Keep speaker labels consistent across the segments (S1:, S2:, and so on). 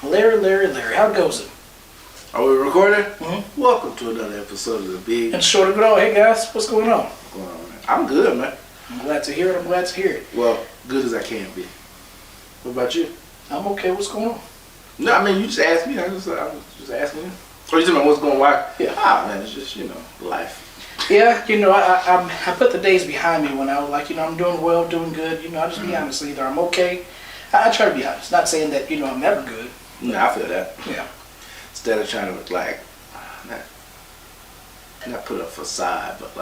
S1: Larry, how goes it?
S2: Are we recording?
S1: Mm-hmm.
S2: Welcome to another episode of the Big.
S1: And short and good. Hey guys, what's going on?
S2: I'm good, man.
S1: I'm glad to hear it.
S2: Well, good as I can be. What about you?
S1: I'm okay. What's going on?
S2: No, I mean you just asked me. I was just asking you. Or you talking about what's going on? Why?
S1: Yeah.
S2: Man, it's just life.
S1: Yeah, I put the days behind me when I was like, I'm doing well, doing good. I just be honest. Either I'm okay. I try to be honest. Not saying that I'm never good.
S2: No, I feel that.
S1: Yeah.
S2: Instead of trying to not put a facade, but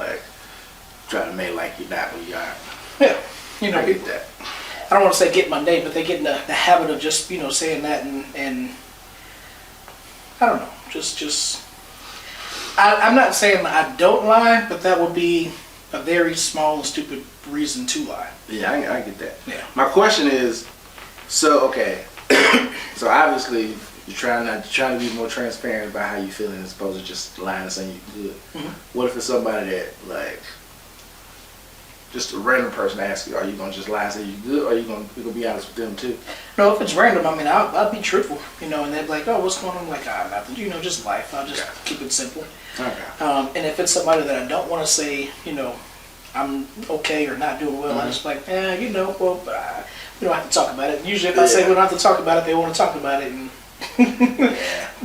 S2: try to make like you're not who you are.
S1: Yeah.
S2: I get that.
S1: I don't want to say get my name, but they get in the habit of just saying that and I don't know. Just I'm not saying I don't lie, but that would be a very small and stupid reason to lie.
S2: Yeah, I get that.
S1: Yeah.
S2: My question is, so okay, so obviously you're trying to be more transparent about how you feeling as opposed to just lying and saying you're good.
S1: Mm-hmm.
S2: What if it's somebody that just a random person asks you, are you gonna just lie and say you're good, or are you gonna be honest with them too?
S1: No, if it's random, I'll be truthful, and they're like, oh, what's going on? I'm like, nothing, just life. I'll just keep it simple.
S2: Okay.
S1: And if it's somebody that I don't want to say, I'm okay or not doing well, I just like, we don't have to talk about it. Usually if I say we don't have to talk about it, they want to talk about it. And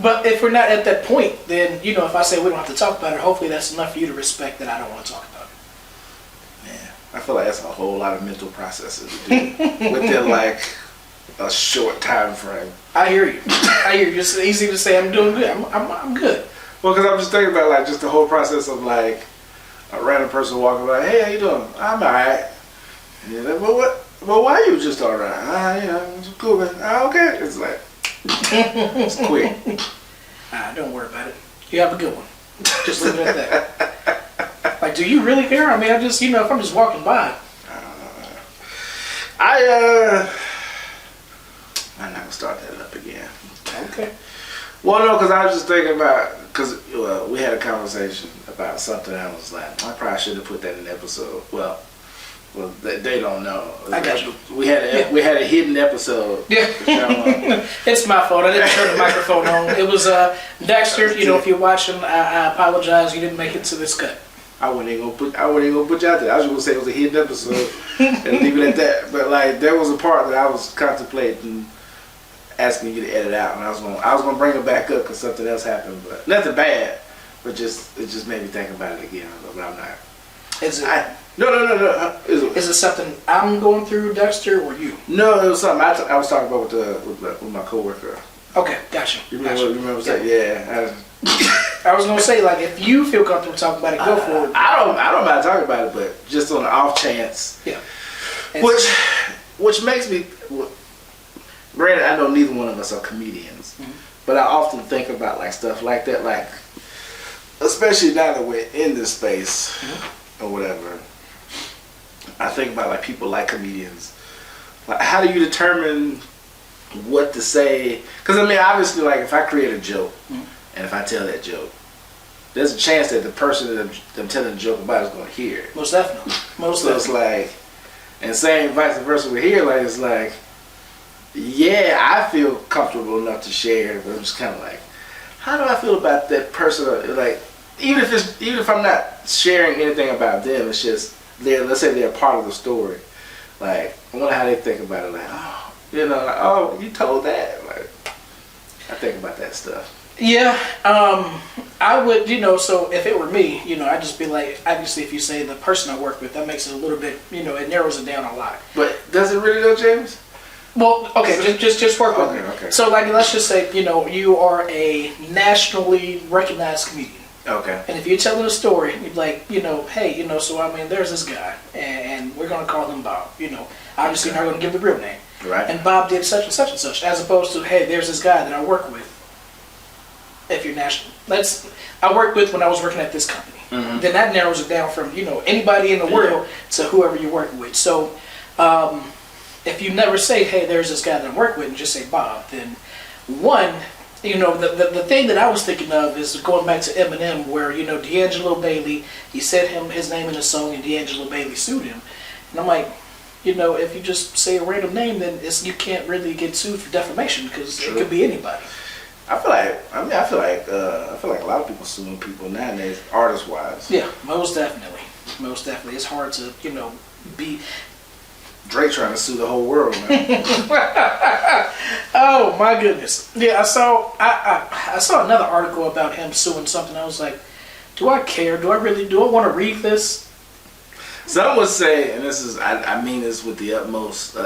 S1: But if we're not at that point, then, if I say we don't have to talk about it, hopefully that's enough for you to respect that I don't want to talk about it.
S2: Man, I feel like that's a whole lot of mental processing to do within a short time frame.
S1: I hear you. It's easy to say I'm doing good. I'm good.
S2: Well, because I'm just thinking about just the whole process of a random person walking by, hey, how you doing? I'm alright. Yeah, well, why you just alright? It's cool, man. Okay. It's it's quick.
S1: Don't worry about it. You have a good one. Just leave it at that. Do you really care? I mean, I just, if I'm just walking by.
S2: I'm not going to start that up again.
S1: Okay.
S2: Well, no, because I was just thinking about, we had a conversation about something I was like, I probably should have put that in the episode. Well, they don't know.
S1: I got you.
S2: We had a hidden episode.
S1: Yeah. It's my fault. I didn't turn the microphone on. It was Dexter. If you're watching, I apologize. You didn't make it to this cut.
S2: I wasn't even gonna put you out there. I was just gonna say it was a hidden episode and leave it at that. But there was a part that I was contemplating asking you to edit out, and I was gonna bring it back up because something else happened, but nothing bad. But it just made me think about it again. But I'm not.
S1: Is it?
S2: No.
S1: Is it something I'm going through, Dexter, or you?
S2: No, it was something I was talking about with my coworker.
S1: Okay, gotcha.
S2: You remember that? Yeah.
S1: I was gonna say, if you feel comfortable talking about it, go for it.
S2: I don't mind talking about it, but just on the off chance.
S1: Yeah.
S2: Which makes me. Granted, I know neither one of us are comedians, but I often think about stuff like that, especially now that we're in this space or whatever. I think about people like comedians. How do you determine what to say? Because obviously, if I create a joke and if I tell that joke, there's a chance that the person that I'm telling the joke about is going to hear it.
S1: Most definitely. It's
S2: and same vice versa with here. Yeah, I feel comfortable enough to share, but I'm just kind of how do I feel about that person? Even if I'm not sharing anything about them, it's just let's say they're part of the story. I wonder how they think about it. Oh, you told that. I think about that stuff.
S1: Yeah, I would, so if it were me, I'd just be obviously if you say the person I work with, that makes it a little bit, it narrows it down a lot.
S2: But does it really though, James?
S1: Well, okay, just work with me.
S2: Okay.
S1: So, let's just say, you are a nationally recognized comedian.
S2: Okay.
S1: And if you're telling a story, you're hey, so there's this guy, and we're gonna call him Bob. Obviously you're not gonna give the real name.
S2: Right.
S1: And Bob did such and such and such, as opposed to, hey, there's this guy that I work with. If you're national, I worked with when I was working at this company.
S2: Mm-hmm.
S1: Then that narrows it down from anybody in the world to whoever you're working with. So. If you never say, hey, there's this guy that I work with, and just say Bob, then one, the thing that I was thinking of is going back to Eminem, where, D'Angelo Bailey, he said his name in a song, and D'Angelo Bailey sued him. And I'm like, if you just say a random name, then you can't really get sued for defamation because it could be anybody.
S2: I feel like a lot of people suing people nowadays, artist wise.
S1: Yeah, most definitely. It's hard to be.
S2: Drake trying to sue the whole world, man.
S1: Oh my goodness! Yeah, I saw another article about him suing something. I was like, do I care? Do I want to read this?
S2: Some would say, and this is I mean this with the utmost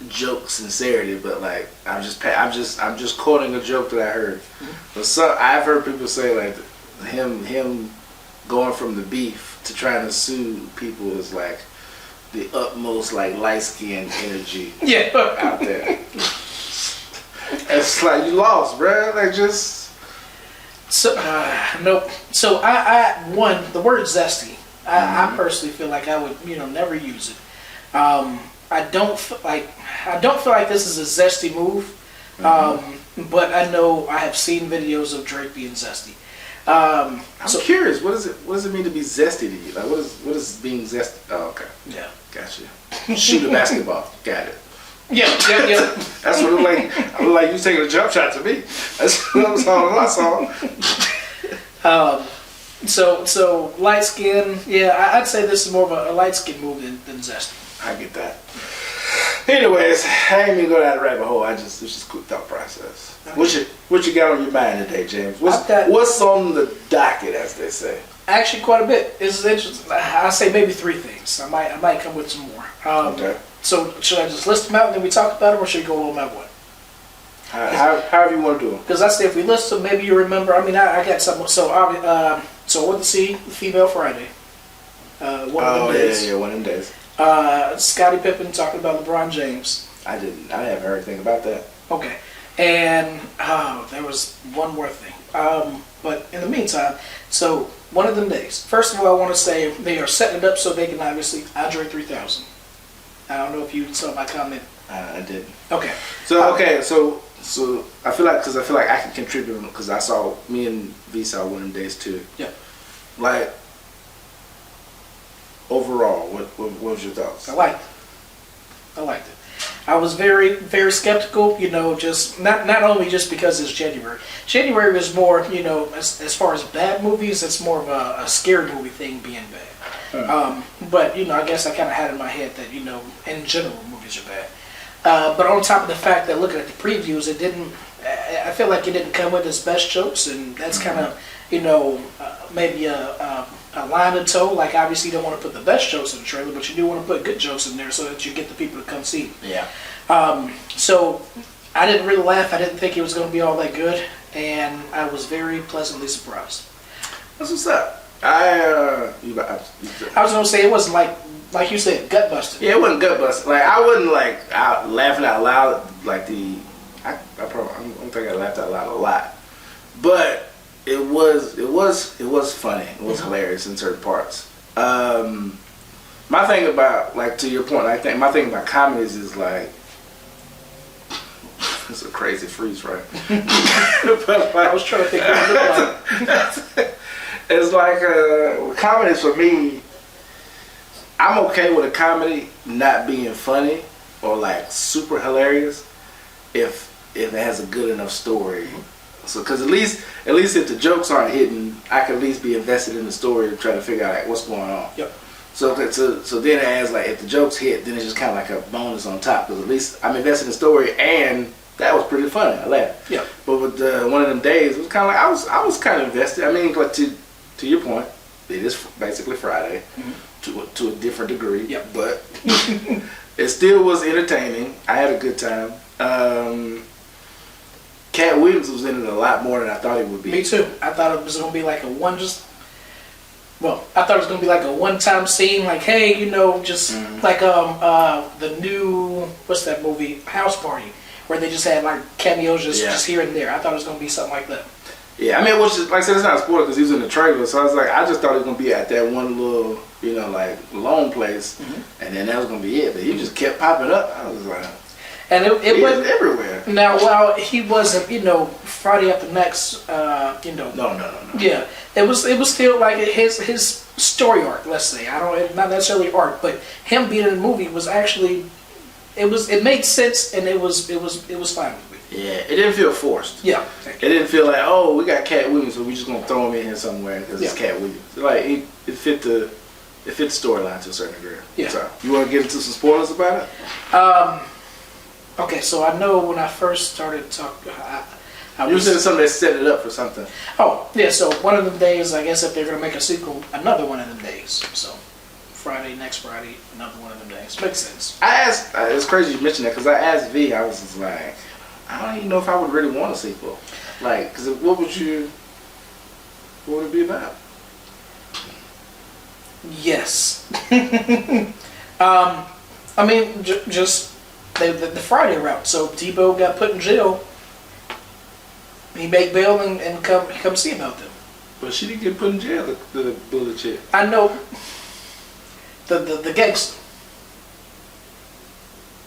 S2: joke sincerity, but like I'm just quoting a joke that I heard.
S1: Mm-hmm.
S2: But I've heard people say like him going from the beef to trying to sue people is like the utmost like light skinned energy out there. It's like you lost, bro. Like just
S1: nope. So the word zesty. I personally feel like I would never use it. I don't feel like this is a zesty move. But I know I have seen videos of Drake being zesty. I'm
S2: curious. What does it mean to be zesty to you? Like what is being zesty? Oh, okay.
S1: Yeah.
S2: Gotcha. Shoot a basketball. Got it.
S1: Yeah.
S2: That's what it like you taking a jump shot to me. That's what I saw.
S1: So light skin. Yeah, I'd say this is more of a light skin move than zesty.
S2: I get that. Anyways, I ain't even go down the rabbit hole. It's just a quick thought process. Okay. What you got on your mind today, James? What's on the docket, as they say?
S1: Actually, quite a bit. It's interesting. I say maybe 3 things. I might come with some more.
S2: Okay.
S1: So should I just list them out and then we talk about them, or should we go one by one?
S2: However you want to do them.
S1: Because I say if we list them, maybe you remember. I mean, I got something. So I went to see Female Friday. One of them days.
S2: Yeah, one of them days.
S1: Scottie Pippen talking about LeBron James.
S2: I haven't heard anything about that.
S1: Okay. And there was one more thing. But in the meantime, so one of them days. First of all, I want to say they are setting it up so they can obviously Andre 3000. I don't know if you saw my comment.
S2: I didn't.
S1: Okay.
S2: So I feel like I can contribute because me and V saw one of them days too.
S1: Yeah.
S2: Like overall, what was your thoughts?
S1: I liked it. I was very, very skeptical, just not only just because it's January. January is more, as far as bad movies, it's more of a scary movie thing being bad. But, I guess I kind of had in my head that, in general, movies are bad. But on top of the fact that looking at the previews, I feel like it didn't come with its best jokes, and that's kind of, maybe a line in tow. Like, obviously you don't want to put the best jokes in the trailer, but you do want to put good jokes in there so that you get the people to come see.
S2: Yeah.
S1: So I didn't really laugh. I didn't think it was going to be all that good, and I was very pleasantly surprised.
S2: That's what's up. I
S1: was going to say it wasn't like you said, gut busting.
S2: Yeah, it wasn't gut busting. Like I wasn't laughing out loud like I don't think I laughed out loud a lot, but it was funny. It was hilarious in certain parts. My thing about, like, to your point, my thing about comedies is like it's a crazy freeze, right? But
S1: I was trying to think what it looked like.
S2: It's like comedies for me. I'm okay with a comedy not being funny or like super hilarious if it has a good enough story. So, because at least if the jokes aren't hitting, I can at least be invested in the story to try to figure out like, what's going on.
S1: Yep.
S2: So then it adds like if the jokes hit, then it's just kind of like a bonus on top because at least I'm invested in the story and that was pretty funny. I laughed.
S1: Yeah.
S2: But with one of them days, it was kind of like I was kind of invested. I mean, like to your point, it is basically Friday to a different degree.
S1: Yep.
S2: But it still was entertaining. I had a good time. Cat Williams was in it a lot more than I thought he would be.
S1: Me too. I thought it was going to be like a one-time scene, like, hey, like the new, what's that movie, House Party, where they just had like cameos just here and there. I thought it was going to be something like that.
S2: Yeah, I mean, which is, like I said, it's not a spoiler because he was in the trailer, so I just thought he was going to be at that one little, like, lone place, and then that was going to be it, but he just kept popping up. I was like...
S1: And it
S2: was everywhere.
S1: Now, while he wasn't, Friday After Next,
S2: No.
S1: yeah, it was still like his story arc. Let's say not necessarily arc, but him being in the movie was actually it made sense and it was fine with me.
S2: Yeah, it didn't feel forced.
S1: Yeah,
S2: it didn't feel like, oh, we got Cat Williams, so we just gonna throw him in here somewhere because it's Cat Williams. Like it fit the storyline to a certain degree.
S1: Yeah.
S2: So you want to get into some spoilers about it?
S1: Okay, so I know when I first started talking,
S2: You said something that set it up for something.
S1: Oh, yeah, so one of them days, I guess if they're going to make a sequel, another one of them days. So, next Friday, another one of them days. Makes sense.
S2: I asked, it's crazy you mentioned that, because I asked V, I was just like, I don't even know if I would really want a sequel. Like, because what would it be about?
S1: Yes. I mean, just the Friday route. So, Debo got put in jail. He make bail and come see about them.
S2: But she didn't get put in jail, the bullet chick.
S1: I know. The gangster.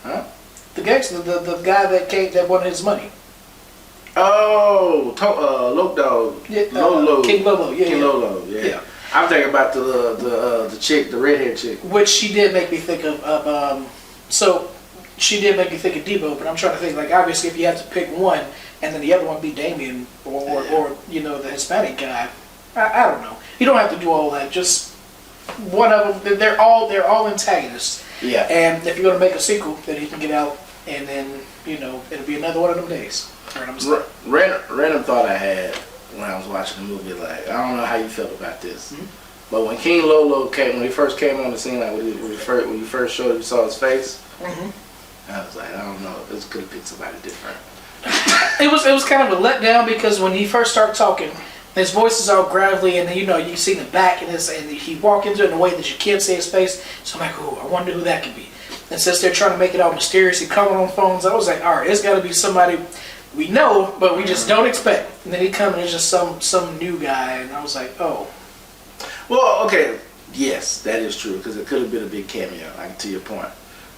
S2: Huh?
S1: The gangster, the guy that wanted his money.
S2: Oh, Loc Dog.
S1: Yeah,
S2: Lolo.
S1: King Lolo. Yeah,
S2: King Lolo. Yeah. I'm thinking about the chick, the redhead chick.
S1: Which she did make me think of. So she did make me think of Debo, but I'm trying to think, like, obviously if you had to pick one and then the other one be Damien or the Hispanic guy, I don't know. You don't have to do all that. Just one of them. They're all antagonists.
S2: Yeah.
S1: And if you're gonna make a sequel, then he can get out, and then it'll be another one of them days.
S2: Random thought I had when I was watching the movie. Like, I don't know how you felt about this, but when King Lolo when he first came on the scene, like when you first showed him, you saw his face. I was like, I don't know. This could have picked somebody different.
S1: It was kind of a letdown because when he first started talking, his voice is all gravelly, and then you see the back, and he walk into it in a way that you can't see his face. So I'm like, oh, I wonder who that could be. And since they're trying to make it all mysterious, he coming on phones, I was like, all right, it's got to be somebody we know, but we just don't expect. And then he comes and it's just some new guy, and I was like, oh.
S2: Well, okay, yes, that is true because it could have been a big cameo. Like, to your point,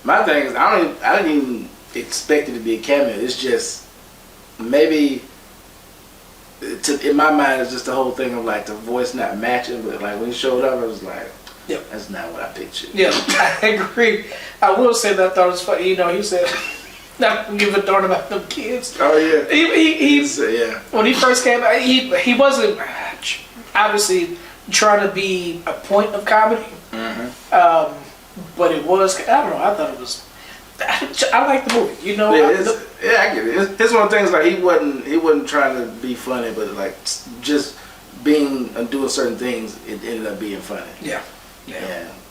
S2: my thing is I didn't even expect it to be a cameo. It's just maybe. In my mind, it's just the whole thing of like the voice not matching, but like when he showed up, I was like,
S1: yep,
S2: that's not what I pictured.
S1: Yeah, I agree. I will say that I thought it was funny. He said, not give a darn about them kids.
S2: Oh yeah.
S1: He
S2: yeah.
S1: When he first came out, he wasn't obviously trying to be a point of comedy. But it was, I don't know, I thought it was, I like the movie,
S2: Yeah, I get it. It's one of the things, like he wasn't trying to be funny, but like just being and doing certain things, it ended up being funny. Yeah.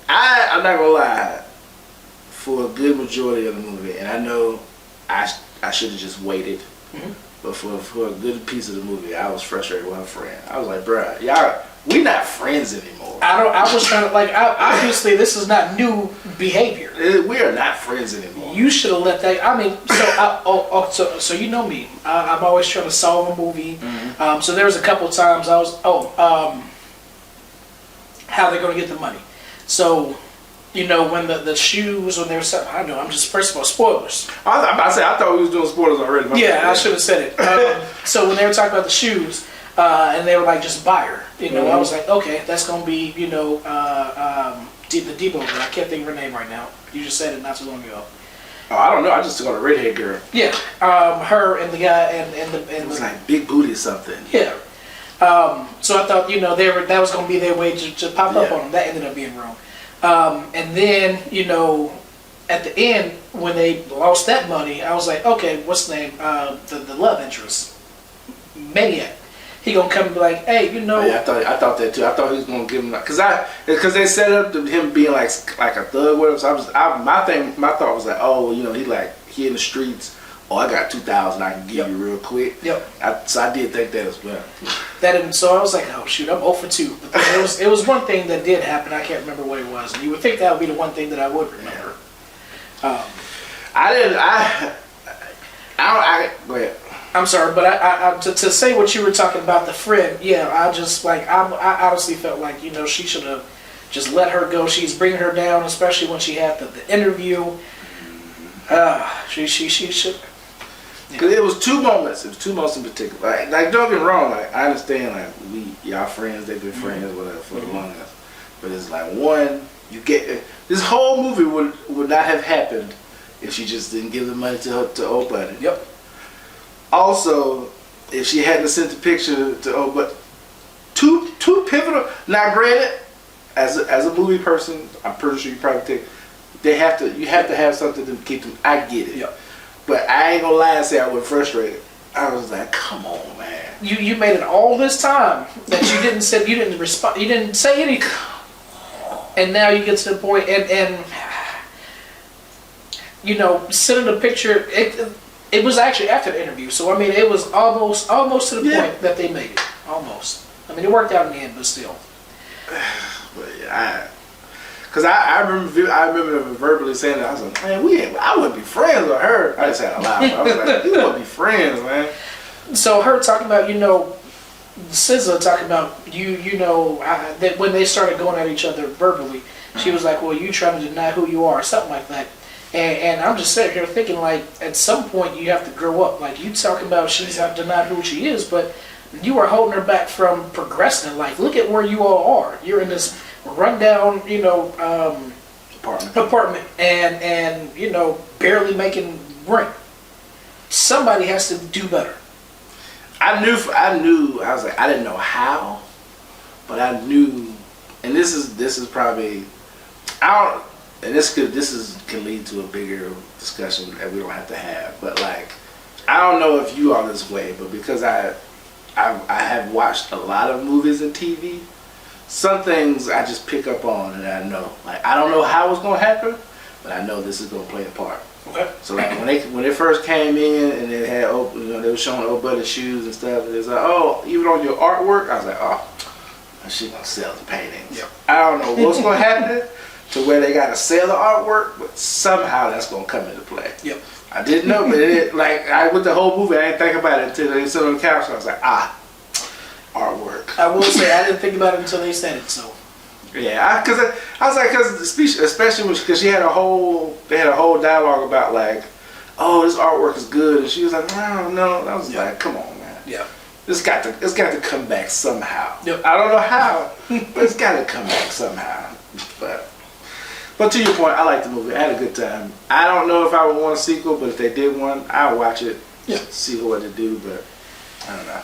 S2: I'm not gonna lie, for a good majority of the movie, and I know I should have just waited, but for a good piece of the movie, I was frustrated with her friend. I was like, bruh, we not friends anymore.
S1: I was trying to, like, obviously this is not new behavior.
S2: We are not friends anymore.
S1: You should have let that. I mean, so you know me. I'm always trying to solve a movie. So there was a couple of times I was, how they're going to get the money. So, when the shoes, when they were something, I know. I'm just, first of all, spoilers.
S2: I thought we was doing spoilers already.
S1: I should have said it. So when they were talking about the shoes. And they were like, just buy her. I was like, okay, that's going to be, the Debo girl. I can't think of her name right now. You just said it not too long ago.
S2: Oh, I don't know. I just took on a redhead girl.
S1: Yeah. Her and the guy and
S2: it was like Big Booty something.
S1: Yeah. So I thought, that was going to be their way to pop up on them. That ended up being wrong. And then, at the end, when they lost that money, I was like, okay, what's the name? The love interest. Maniac. He gonna come and be like, hey,
S2: I thought that too. I thought he was gonna give him because they set up him being like a thug with him. So my thought was like, oh, he in the streets. Oh, I got 2,000 I can give you real quick. Yep. So I did think that as well.
S1: So I was like, oh shoot, I'm 0 for 2. But it was one thing that did happen. I can't remember what it was. And you would think that would be the one thing that I would remember.
S2: Go ahead.
S1: I'm sorry, but I to say what you were talking about, the friend, I just I honestly felt like she should have just let her go. She's bringing her down, especially when she had the interview. She should.
S2: Because it was two moments. It was two moments in particular. Like don't get me wrong. Like I understand. Like y'all friends. They've been friends, whatever, for the longest. But it's like one. You get this whole movie would not have happened if she just didn't give the money to old buddy.
S1: Yep.
S2: Also, if she hadn't sent the picture to old buddy, two pivotal. Now, granted, as a movie person, I'm pretty sure you probably think you have to have something to keep them. I get it.
S1: Yep.
S2: But I ain't gonna lie and say I was frustrated. I was like, come on, man.
S1: You made it all this time that you didn't respond, you didn't say anything, and now you get to the point and you know, sending a picture. It was actually after the interview, so I mean, it was almost to the point that they made it. Almost. I mean, it worked out in the end, but still.
S2: But yeah, because I remember verbally saying that. I was like, man, I wouldn't be friends with her. I just had a laugh. I was like, you wouldn't be friends, man.
S1: So her talking about, you know, SZA talking about you know that when they started going at each other verbally, she was like, well, you trying to deny who you are, something like that. And I'm just sitting here thinking, like, at some point you have to grow up. Like, you talking about she's not denying who she is, but you are holding her back from progressing in life. Look at where you all are. You're in this rundown, you know, apartment and you know, barely making rent. Somebody has to do better.
S2: I knew. I was like, I didn't know how, but I knew. And this is probably, and this can lead to a bigger discussion that we don't have to have. But like, I don't know if you are this way, but because I have watched a lot of movies and TV, some things I just pick up on and I know. Like, I don't know how it's gonna happen, but I know this is gonna play a part.
S1: Okay.
S2: So like when they first came in and they had they were showing old buddy's shoes and stuff, and it's like, oh, even on your artwork, I was like, oh, she gonna sell the paintings.
S1: Yep.
S2: I don't know what's gonna happen to where they gotta sell the artwork, but somehow that's gonna come into play.
S1: Yep.
S2: I didn't know, but I with the whole movie, I didn't think about it until they sit on the couch. So I was like, artwork.
S1: I will say I didn't think about it until they said it. So.
S2: Yeah, I was like, because the speech, especially because they had a whole dialogue about like, oh, this artwork is good, and she was like, no. I was like, come on, man.
S1: Yeah.
S2: It's got to come back somehow.
S1: Yep.
S2: I don't know how, but it's got to come back somehow. But to your point, I liked the movie. I had a good time. I don't know if I would want a sequel, but if they did one, I'd watch it.
S1: Yeah.
S2: See what to do, but I don't know.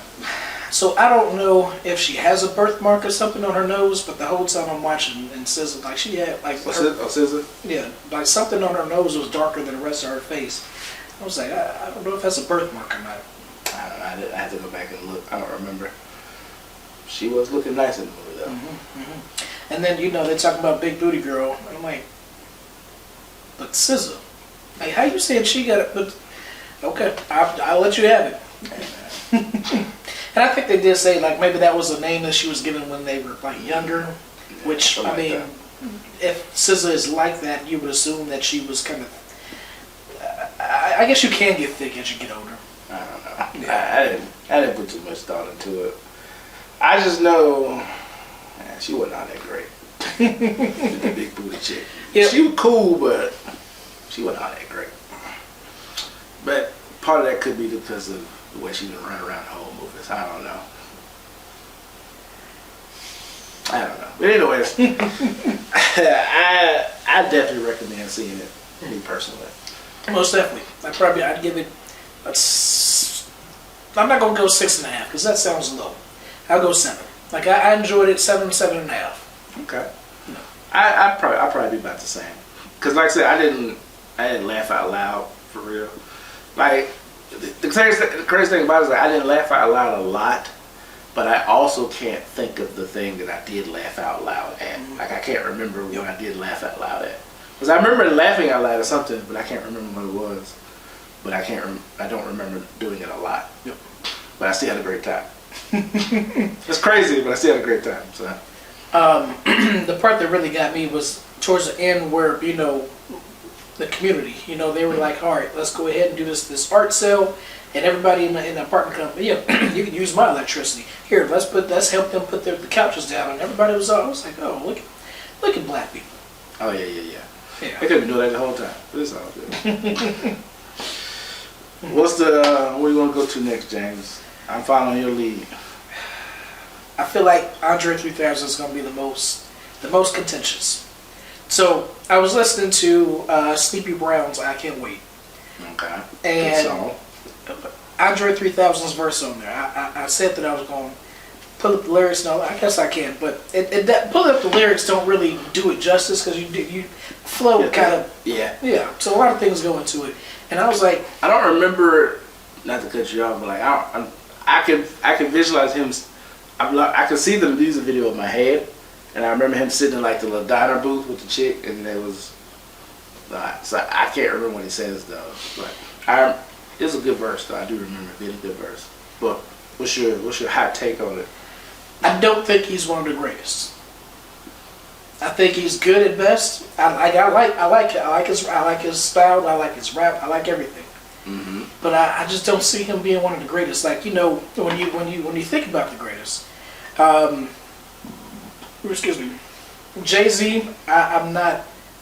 S1: So I don't know if she has a birthmark or something on her nose, but the whole time I'm watching and SZA, like she had like
S2: SZA?
S1: Yeah, like something on her nose was darker than the rest of her face. I was like, I don't know if that's a birthmark or not.
S2: I don't know. I had to go back and look. I don't remember. She was looking nice in the movie though.
S1: Mm-hmm, mm-hmm. And then they're talking about Big Booty Girl, and I'm like, but SZA, like how you saying she got it? But okay, I'll let you have it. And I think they did say like maybe that was a name that she was given when they were like younger, which I mean, if SZA is like that, you would assume that she was kind of. I guess you can get thick as you get older.
S2: I don't know. Yeah. I didn't put too much thought into it. I just know, man, she wasn't all that great. The big booty chick. Yeah. She was cool, but she wasn't all that great. But part of that could be because of the way she been running around the whole movie. So I don't know. But anyways, I definitely recommend seeing it. Me personally.
S1: Most definitely. I'd give it. I'm not gonna go 6.5 because that sounds low. I'll go 7. Like I enjoyed it 7.5.
S2: Okay.
S1: No.
S2: I'll probably be about the same. Cause like I said, I didn't laugh out loud for real. Like the crazy thing about it is like I didn't laugh out loud a lot, but I also can't think of the thing that I did laugh out loud at. Like I can't remember when I did laugh out loud at. Cause I remember laughing out loud at something, but I can't remember what it was. But I don't remember doing it a lot.
S1: Yep.
S2: But I still had a great time. It's crazy, but I still had a great time. So.
S1: The part that really got me was towards the end where the community, they were like, all right, let's go ahead and do this art sale, and everybody in the apartment company, you can use my electricity. Here, let's help them put the couches down, and everybody was like, oh, look at black people.
S2: Oh yeah. They could have been doing that the whole time. But it's all good. What's the where you want to go to next, James? I'm following your lead.
S1: I feel like Andre 3000 is going to be the most contentious. So I was listening to Sleepy Brown's "I Can't Wait,"
S2: Okay.
S1: and Andre 3000's verse on there. I said that I was going to pull up the lyrics. No, I guess I can, but pulling up the lyrics don't really do it justice because you flow kind of yeah. So a lot of things go into it, and I was like,
S2: I don't remember, not to cut you off, but like I can visualize him. I can see the music video in my head, and I remember him sitting in like the little diner booth with the chick, and there was. So I can't remember what he says though, but it's a good verse though. I do remember it being a good verse. But what's your hot take on it?
S1: I don't think he's one of the greatest. I think he's good at best. I like his style. I like his rap. I like everything.
S2: Mm-hmm.
S1: But I just don't see him being one of the greatest. Like, you know, when you think about the greatest, excuse me, Jay-Z. I'm not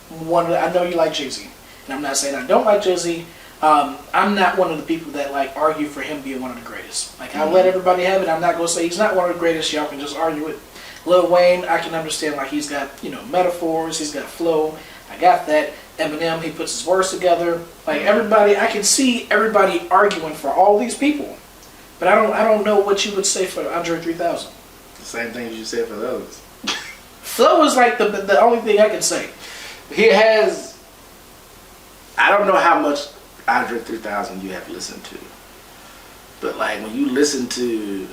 S1: one of the, I know you like Jay-Z, and I'm not saying I don't like Jay-Z. I'm not one of the people that like argue for him being one of the greatest. Like, I'll let everybody have it. I'm not gonna say he's not one of the greatest. Y'all can just argue it. Lil Wayne, I can understand, like, he's got, you know, metaphors, he's got flow. I got that. Eminem, he puts his words together. Like, everybody, I can see everybody arguing for all these people. But I don't know what you would say for Andre 3000.
S2: The same thing you said for the others.
S1: Flow is like the only thing I can say.
S2: He has, I don't know how much Andre 3000 you have listened to, but like when you listen to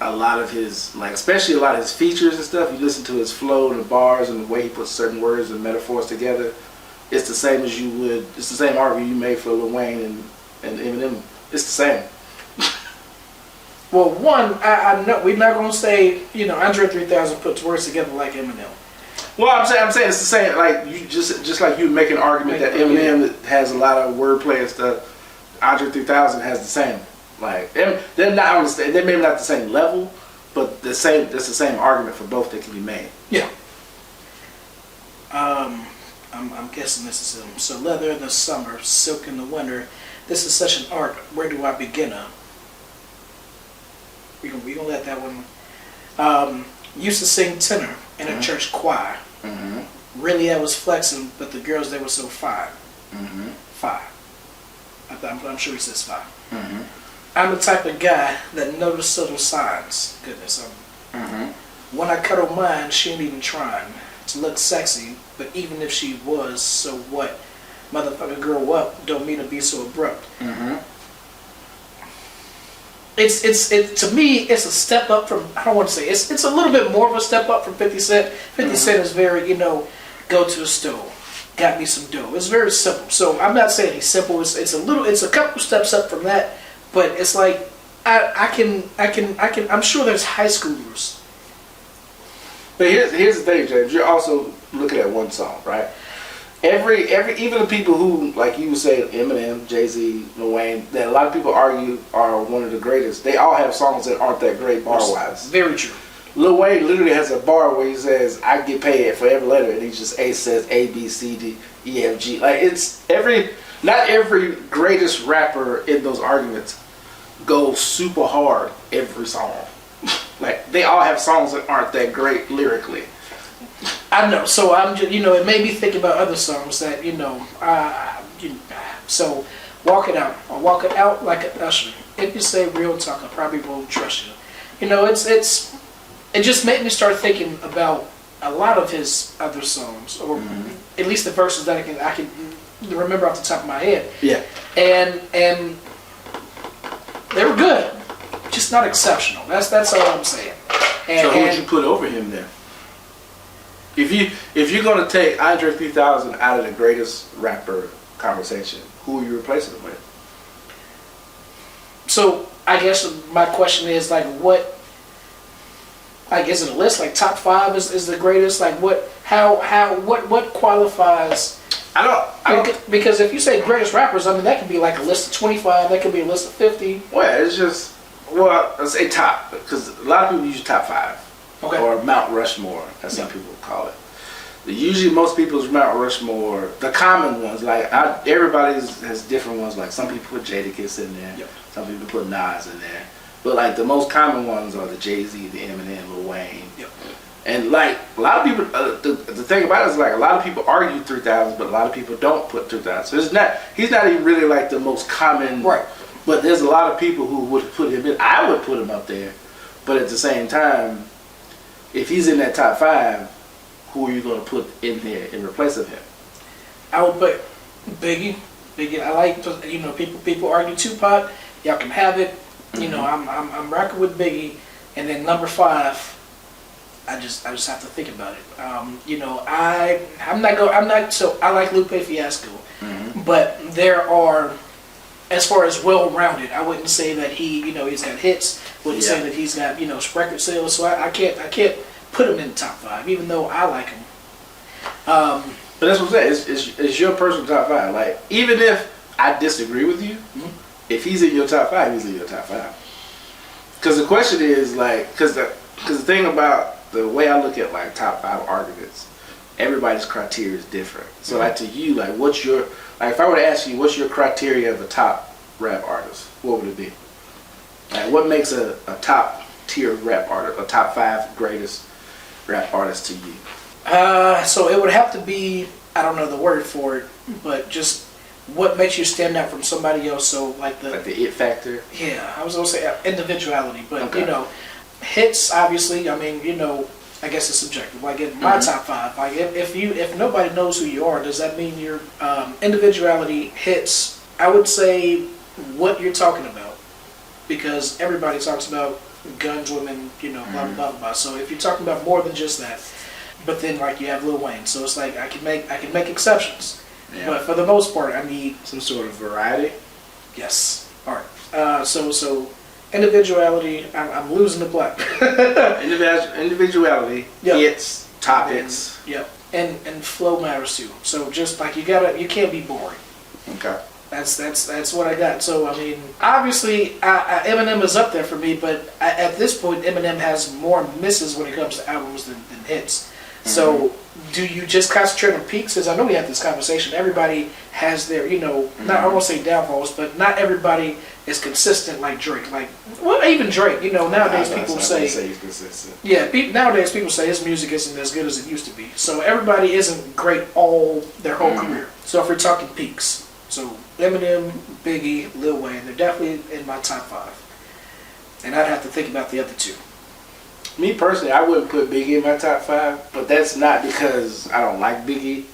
S2: a lot of his, like especially a lot of his features and stuff, you listen to his flow and the bars and the way he puts certain words and metaphors together, it's the same as it's the same argument you made for Lil Wayne and Eminem. It's the same.
S1: Well, one, I know we're not gonna say, you know, Andre 3000 puts words together like Eminem.
S2: Well, I'm saying it's the same. Like you just like you make an argument that Eminem has a lot of wordplay and stuff. Andre 3000 has the same. Like they're not on the, they're maybe not the same level, but the same. It's the same argument for both that can be made.
S1: Yeah. I'm guessing this is him. So leather in the summer, silk in the winter. This is such an art. Where do I begin? We gonna let that one. Used to sing tenor in a church choir.
S2: Mm-hmm.
S1: Really, I was flexing, but the girls, they were so fine.
S2: Mm-hmm.
S1: Fine. I'm sure he says fine.
S2: Mm-hmm.
S1: I'm the type of guy that notices subtle signs. Goodness, when I cuddle mine, she ain't even trying to look sexy. But even if she was, so what? Motherfucker, grow up. Don't mean to be so abrupt.
S2: Mm-hmm.
S1: It's to me, it's a step up from, I don't want to say, it's a little bit more of a step up from 50 Cent. 50 Cent is very, you know, go to the store, got me some dough. It's very simple. So I'm not saying he's simple. It's a couple steps up from that, but it's like I'm sure there's high schoolers.
S2: But here's the thing, James. You're also looking at one song, right? Every even the people who, like you would say, Eminem, Jay-Z, Lil Wayne, that a lot of people argue are one of the greatest. They all have songs that aren't that great bar-wise.
S1: Very true.
S2: Lil Wayne literally has a bar where he says, "I get paid for every letter," and he just says A, B, C, D, E, F, G. Like not every greatest rapper in those arguments goes super hard every song. Like they all have songs that aren't that great lyrically.
S1: I know, so I'm just, you know, it made me think about other songs that, you know, so walk it out. I'll walk it out like an usher. If you say real talk, I probably won't trust you. You know, it just made me start thinking about a lot of his other songs, or at least the verses that I can remember off the top of my head.
S2: Yeah.
S1: And they were good, just not exceptional. That's all I'm saying.
S2: So who would you put over him then? If you're gonna take Andre 3000 out of the greatest rapper conversation, who are you replacing him with?
S1: So I guess my question is like, what? Like, is it a list? Like top 5 is the greatest? Like what? What qualifies?
S2: I don't
S1: because if you say greatest rappers, I mean that could be like a list of 25. That could be a list of 50.
S2: Well, it's just let's say top, because a lot of people use top 5.
S1: Okay.
S2: Or Mount Rushmore, as some people call it. Usually most people's Mount Rushmore, the common ones, like everybody has different ones. Like some people put Jadakiss in there,
S1: Yep.
S2: some people put Nas in there. But like the most common ones are the Jay-Z, the Eminem, Lil Wayne.
S1: Yep.
S2: And like a lot of people, the thing about it is like a lot of people argue 3000, but a lot of people don't put 3000. So he's not even really like the most common.
S1: Right.
S2: But there's a lot of people who would put him in. I would put him up there, but at the same time, if he's in that top 5, who are you going to put in there in replace of him?
S1: I would put Biggie. I like, you know, people argue Tupac. Y'all can have it. You know, I'm rocking with Biggie, and then number 5. I just have to think about it. You know, I like Lupe Fiasco, but there are, as far as well-rounded, I wouldn't say that he's got hits. Wouldn't say that he's got record sales. So I can't put him in the top 5, even though I like him.
S2: But that's what I'm saying. It's your personal top 5. Like even if I disagree with you, if he's in your top 5, he's in your top 5. Because the question is like, because the thing about the way I look at like top 5 arguments, everybody's criteria is different. So like to you, like what's your, like if I were to ask you what's your criteria of a top rap artist, what would it be? Like what makes a top tier rap artist, a top 5 greatest rap artist to you?
S1: So it would have to be, I don't know the word for it, but just what makes you stand out from somebody else. So like the
S2: it factor.
S1: Yeah, I was gonna say individuality, but
S2: Okay.
S1: Hits, obviously, I mean, I guess it's subjective. Like in my top 5, like if nobody knows who you are, does that mean your individuality hits? I would say what you're talking about, because everybody talks about guns, women, blah blah blah blah. So if you're talking about more than just that, but then like you have Lil Wayne, so it's like I can make exceptions, but for the most part, I need
S2: some sort of variety.
S1: Yes. All right. So. Individuality, I'm losing the plot.
S2: Individuality, hits, topics.
S1: And flow matters too. So just like you can't be boring.
S2: Okay.
S1: That's what I got. So I mean, obviously, Eminem is up there for me, but at this point, Eminem has more misses when it comes to albums than hits. So do you just concentrate on peaks? Because I know we had this conversation. Everybody has their, not I won't say downfalls, but not everybody is consistent like Drake. Like, well, even Drake. Nowadays people say
S2: he's consistent.
S1: Yeah, nowadays people say his music isn't as good as it used to be. So everybody isn't great all their whole career. So if we're talking peaks, so Eminem, Biggie, Lil Wayne, they're definitely in my top 5. And I'd have to think about the other 2.
S2: Me personally, I wouldn't put Biggie in my top 5, but that's not because I don't like Biggie.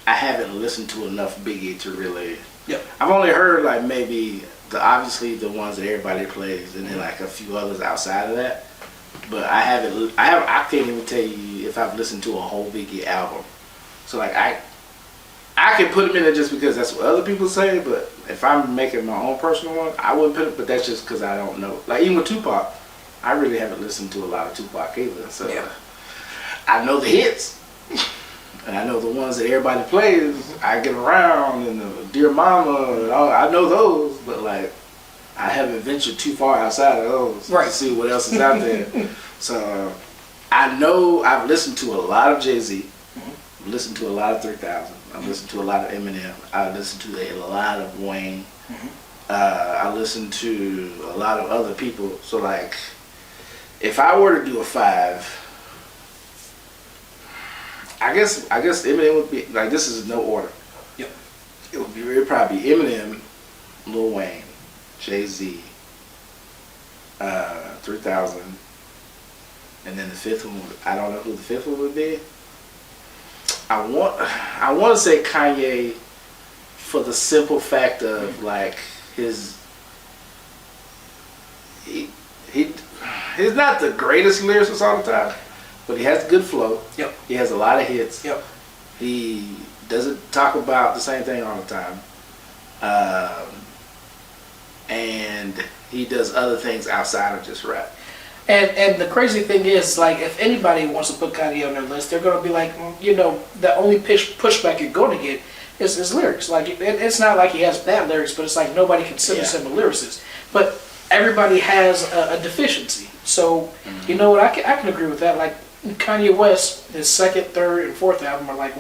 S2: I haven't listened to enough Biggie to really.
S1: Yep.
S2: I've only heard like maybe obviously the ones that everybody plays, and then like a few others outside of that. But I can't even tell you if I've listened to a whole Biggie album. So like I can put him in there just because that's what other people say. But if I'm making my own personal one, I wouldn't put it. But that's just because I don't know. Like even with Tupac, I really haven't listened to a lot of Tupac either. So I know the hits. And I know the ones that everybody plays, I Get Around and the Dear Mama, and all, I know those, but like, I haven't ventured too far outside of those to see what else is out there. So, I know I've listened to a lot of Jay-Z, I've listened to a lot of 3000, I've listened to a lot of Eminem, I've listened to a lot of Wayne, I listened to a lot of other people. So like, if I were to do a 5, I guess Eminem would be, like, this is no order.
S1: Yep.
S2: It would probably be Eminem, Lil Wayne, Jay-Z, 3000, and then the 5th one, I don't know who the 5th one would be. I want to say Kanye, for the simple fact of like he's not the greatest lyricist all the time. But he has good flow.
S1: Yep.
S2: He has a lot of hits.
S1: Yep.
S2: He doesn't talk about the same thing all the time. And he does other things outside of just rap.
S1: And the crazy thing is, like, if anybody wants to put Kanye on their list, they're going to be like, the only pushback you're going to get is lyrics. Like, it's not like he has bad lyrics, but it's like nobody considers him a lyricist. But everybody has a deficiency. So, you know what, I can agree with that. Like, Kanye West, his second, third, and fourth album are like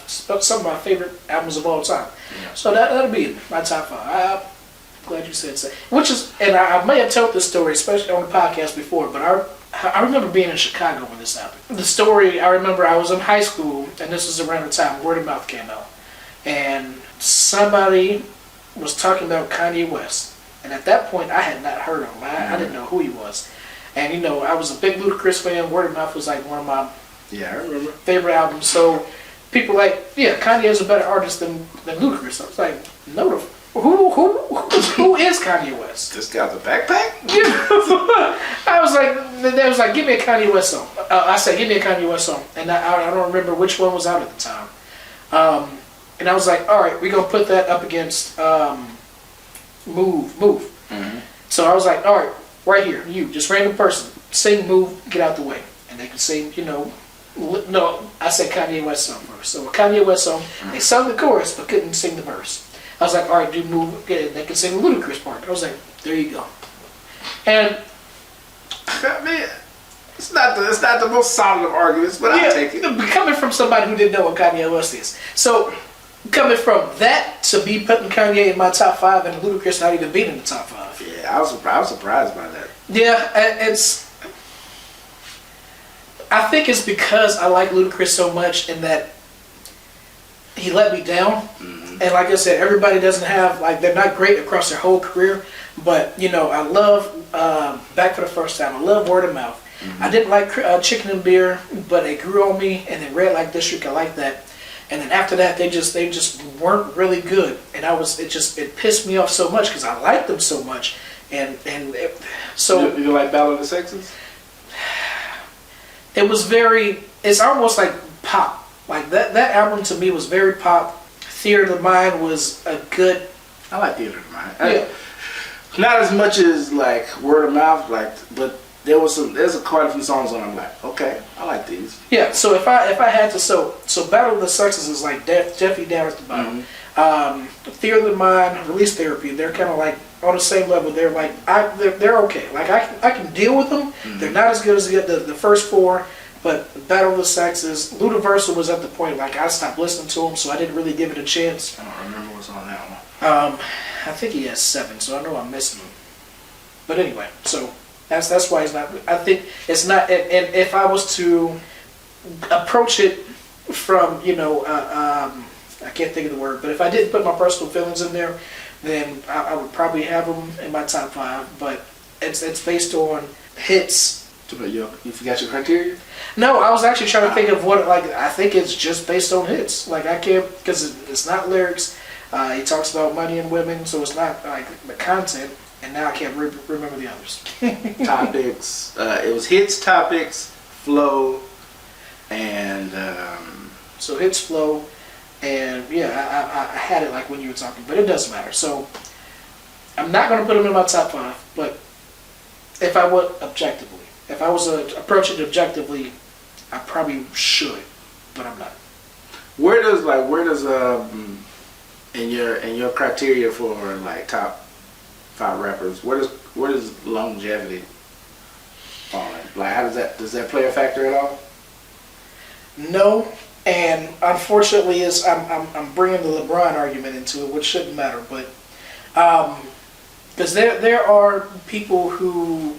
S1: some of my favorite albums of all time.
S2: Yeah.
S1: So that'll be my top 5. I'm glad you said so. Which is, and I may have told this story, especially on the podcast before, but I remember being in Chicago when this happened. The story, I remember I was in high school, and this was around the time Word of Mouth came out. And somebody was talking about Kanye West. And at that point, I had not heard of him. I didn't know who he was. And, I was a big Ludacris fan. Word of Mouth was like one of my
S2: I remember.
S1: favorite albums. So people Kanye is a better artist than Ludacris. I was like, no, who is Kanye West?
S2: This guy's a backpack?
S1: I was like, they was like, give me a Kanye West song. I said, give me a Kanye West song. And I don't remember which one was out at the time. And I was like, all right, we're going to put that up against Move.
S2: Mm-hmm.
S1: So I was like, all right, right here, you, just random person, sing Move, get out the way. And they could sing, no, I said Kanye West song first. So a Kanye West song, they sung the chorus but couldn't sing the verse. I was like, all right, do Move, get it. They could sing the Ludacris part. I was like, there you go. And
S2: I mean, it's not the most solid of arguments, but I'll take it.
S1: Coming from somebody who didn't know what Kanye West is. So coming from that to be putting Kanye in my top 5 and Ludacris not even being in the top 5.
S2: Yeah, I was surprised by that.
S1: Yeah, I think it's because I like Ludacris so much and that he let me down. Mm-hmm. And like I said, everybody doesn't have, they're not great across their whole career. But, I love, Back for the First Time, I love Word of Mouth. Mm-hmm. I didn't like Chicken and Beer, but it grew on me. And then Red Light District, I like that. And then after that, they just weren't really good. And it pissed me off so much because I liked them so much. So
S2: you like Battle of the Sexes?
S1: It's almost like pop. Like that album to me was very pop. Theater of the Mind was a good.
S2: I like Theater of the Mind.
S1: Yeah.
S2: Not as much as Word of Mouth, but there's quite a few songs on I'm like, okay, I like these.
S1: Yeah, so if I had to so Battle of the Sexes is like Jeffy down at the bottom. Mm-hmm. Theater of the Mind, Release Therapy, they're kind of like on the same level. They're like they're okay. Like I can deal with them. Mm-hmm. They're not as good as the first 4, but Battle of the Sexes, Ludaversal was at the point I stopped listening to him, so I didn't really give it a chance.
S2: I don't remember what's on that one.
S1: I think he has 7, so I know I'm missing him. But anyway, so. That's why he's not. I think it's not. And if I was to approach it from, I can't think of the word, but if I didn't put my personal feelings in there, then I would probably have them in my top 5. But it's based on hits.
S2: You forgot your criteria?
S1: No, I was actually trying to think of what. I think it's just based on hits. I can't because it's not lyrics. He talks about money and women, so it's not the content. And now I can't remember the others.
S2: Topics. It was hits, topics, flow, and...
S1: So hits, flow, and I had it when you were talking, but it doesn't matter. So I'm not going to put them in my top 5, but if I would objectively, if I was to approach it objectively, I probably should, but I'm not.
S2: Where does in your criteria for top 5 rappers, where does longevity fall in? How does that play a factor at all?
S1: No, and unfortunately, I'm bringing the LeBron argument into it, which shouldn't matter, but because there are people who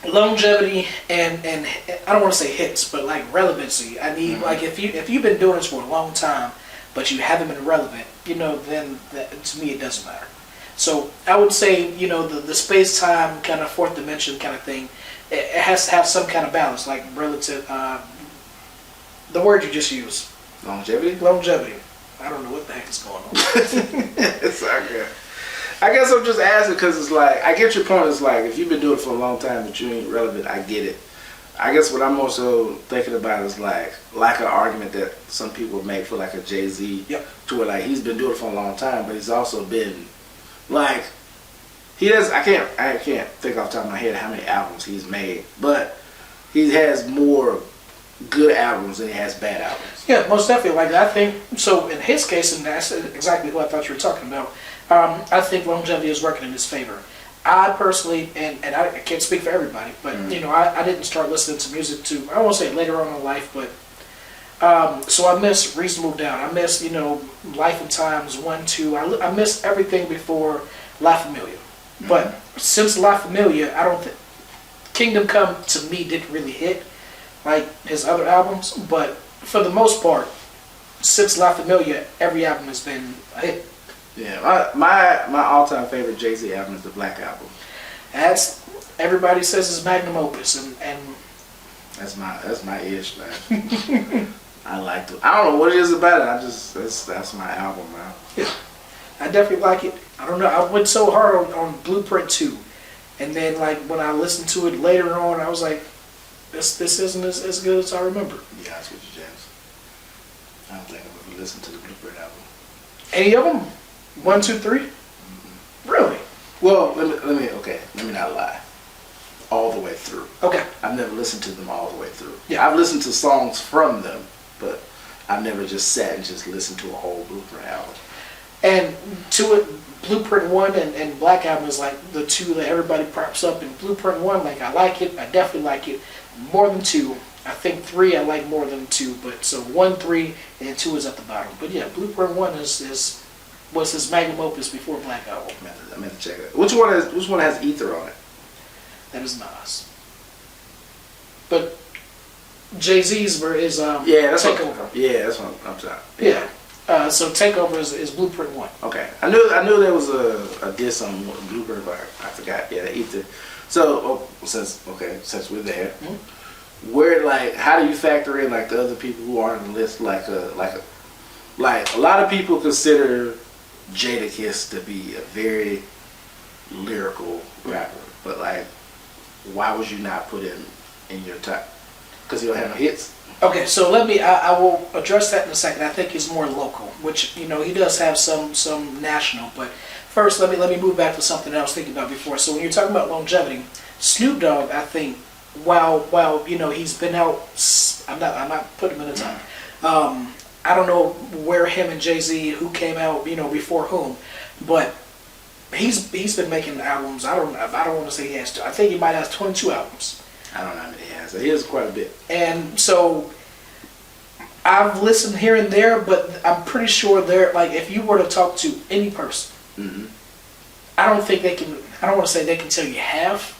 S1: longevity and I don't want to say hits, but relevancy. I need if you've been doing this for a long time, but you haven't been relevant, then to me it doesn't matter. So I would say, the space-time kind of fourth dimension kind of thing, it has to have some kind of balance, relative. The word you just used.
S2: Longevity?
S1: Longevity. I don't know what the heck is going on.
S2: It's okay. I guess I'm just asking because it's I get your point. It's if you've been doing it for a long time but you ain't relevant, I get it. I guess what I'm also thinking about is an argument that some people make for a Jay-Z.
S1: Yep.
S2: To where he's been doing it for a long time, but he's also been he does. I can't think off the top of my head how many albums he's made, but he has more good albums than he has bad albums.
S1: Yeah, most definitely. I think so in his case, and that's exactly what I thought you were talking about. I think longevity is working in his favor. I personally, and I can't speak for everybody, but I didn't start listening to music to, I won't say later on in life, but so I miss Reasonable Doubt. I miss Life and Times 1, 2. I miss everything before La Familia. But since La Familia, I don't think Kingdom Come to me didn't really hit like his other albums. But for the most part, since La Familia, every album has been a hit.
S2: Yeah, my all-time favorite Jay-Z album is the Black Album.
S1: That's everybody says is magnum opus, and
S2: that's my ish, man. I like it. I don't know what it is about it. That's my album, man.
S1: Yeah, I definitely like it. I don't know. I went so hard on Blueprint 2, and then like when I listened to it later on, I was like, this isn't as good as I remember.
S2: Yeah, that's what you, James. I don't think I've ever listened to the Blueprint album.
S1: Any of them? 1, 2, 3?
S2: Mm-hmm.
S1: Really?
S2: Well, let me not lie. All the way through.
S1: Okay.
S2: I've never listened to them all the way through.
S1: Yeah.
S2: I've listened to songs from them, but I've never just sat and just listened to a whole Blueprint album.
S1: And to it, Blueprint 1 and Black Album is like the two that everybody props up. And Blueprint 1, like I like it. I definitely like it more than 2. I think 3 I like more than 2. But so 1, 3, and 2 is at the bottom. But yeah, Blueprint 1 was his magnum opus before Black Album.
S2: I meant to check it. Which one has Ether on it?
S1: That is Nas. But Jay-Z's is
S2: that's
S1: Takeover.
S2: That's what I'm talking.
S1: Yeah. So Takeover is Blueprint 1.
S2: Okay. I knew there was a diss on Blueprint, but I forgot. Yeah, Ether. So since we're there, how do you factor in like the other people who are on the list? Like a lot of people consider Jadakiss to be a very lyrical rapper, but like, why would you not put him in your top? Because he don't have no hits.
S1: Okay, so I will address that in a second. I think he's more local, which he does have some national. But first, let me move back to something I was thinking about before. So when you're talking about longevity, Snoop Dogg, I think, while he's been out, I'm not putting him in a time. I don't know where him and Jay-Z, who came out, before whom, but he's been making albums. I don't want to say he has to. I think he might have 22 albums.
S2: I don't know how many he has. He has quite a bit. And
S1: so I've listened here and there, but I'm pretty sure like if you were to talk to any person, I don't think they can. I don't want to say they can tell you half.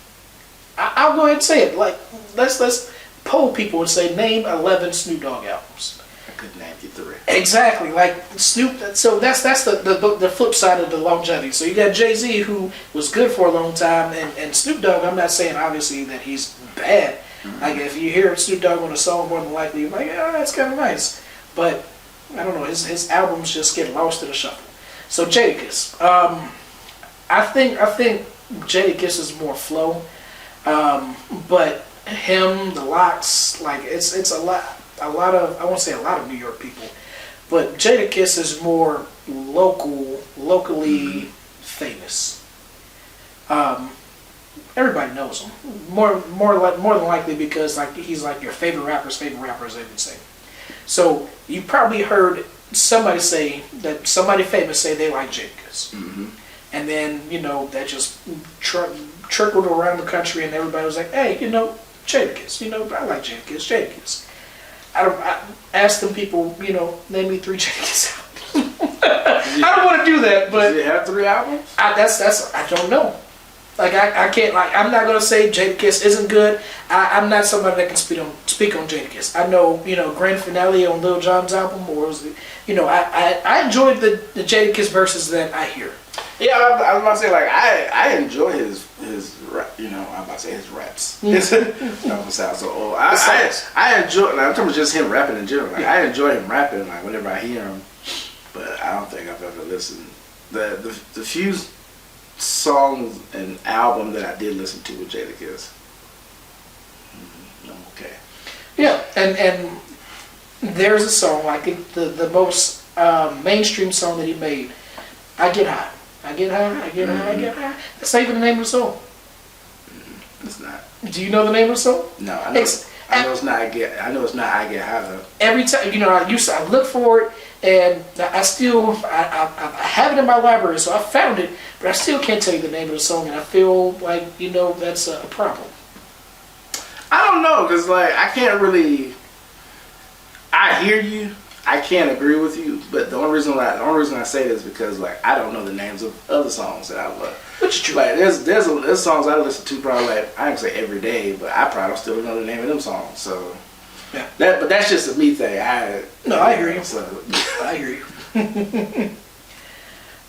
S1: I'll go ahead and say it. Like let's poll people and say name 11 Snoop Dogg albums.
S2: Could name you 3.
S1: Exactly, like Snoop. So that's the flip side of the longevity. So you got Jay-Z, who was good for a long time, and Snoop Dogg. I'm not saying obviously that he's bad. Like if you hear Snoop Dogg on a song, more than likely you're like, that's kind of nice. But I don't know, his albums just get lost in the shuffle. So Jadakiss, I think Jadakiss is more flow, but him, the Lox, like it's a lot of, I won't say a lot of New York people, but Jadakiss is more locally famous. Everybody knows him. More than likely because like he's like your favorite rapper's favorite rapper, as they would say. So you probably heard somebody famous say they like Jadakiss. And then, that just trickled around the country and everybody was like, hey, Jadakiss, I like Jadakiss. I asked them people, name me 3 Jadakiss albums. I don't want to do that, but...
S2: Does he have 3 albums?
S1: I don't know. Like, I can't, like, I'm not going to say Jadakiss isn't good. I'm not somebody that can speak on Jadakiss. I know, Grand Finale on Lil Jon's album, or was it, I enjoyed the Jadakiss verses that I hear.
S2: Yeah, I was about to say, like, I enjoy his rap, I'm about to say his raps. Sound so old. I enjoy, like, I'm talking about just him rapping in general. Like, I enjoy him rapping, like, whenever I hear him, but I don't think I've ever listened. The few songs and album that I did listen to with Jadakiss, I'm okay.
S1: Yeah, and there's a song, like the most mainstream song that he made, I Get High. I get high, I get high, I get high. That's not even the name of the song.
S2: It's not.
S1: Do you know the name of the song?
S2: No, I know it's not. I know it's not. I Get High though.
S1: Every time, I look for it, And I still, I have it in my library, so I found it, but I still can't tell you the name of the song, and I feel like, that's a problem.
S2: I don't know, because, like, I can't really, I hear you, I can't agree with you, but the only reason I say this is because, like, I don't know the names of other songs that I love.
S1: Which is true.
S2: Like, there's songs I listen to probably, like, I can say every day, but I probably still don't know the name of them songs, so.
S1: Yeah.
S2: But that's just a me thing. I
S1: hear you.
S2: So.
S1: I hear you.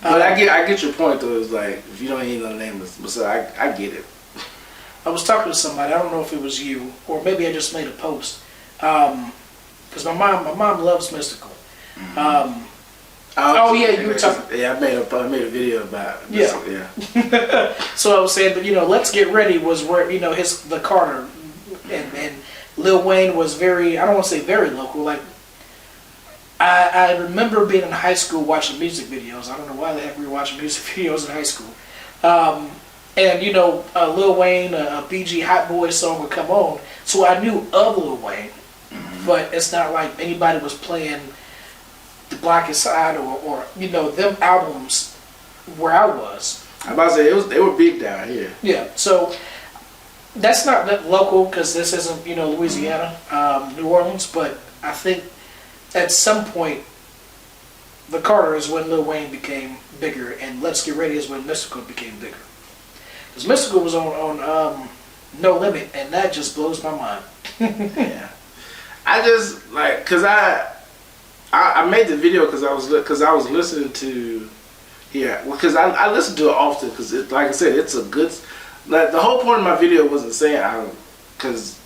S2: But I get your point though. It's like if you don't even know the name of it, so I get it.
S1: I was talking to somebody. I don't know if it was you or maybe I just made a post. Because my mom loves Mystical. You were talking.
S2: Yeah, I made a video about it.
S1: Yeah. So I was saying that Let's Get Ready was where the Carter and Lil Wayne was very, I don't want to say very local, like, I remember being in high school watching music videos. I don't know why the heck we were watching music videos in high school. And, Lil Wayne, a BG Hot Boy song would come on. So I knew of Lil Wayne, but it's not like anybody was playing The Blackest Side or them albums where I was.
S2: I'm about to say, they were big down here.
S1: Yeah, so that's not that local because this isn't, Louisiana, New Orleans, but I think at some point, the Carter is when Lil Wayne became bigger, and Let's Get Ready is when Mystical became bigger. Because Mystical was on No Limit, and that just blows my mind.
S2: Yeah. I just, like, because I made the video because I was listening to, because I listen to it often because, like I said, it's a good. Like, the whole point of my video wasn't saying because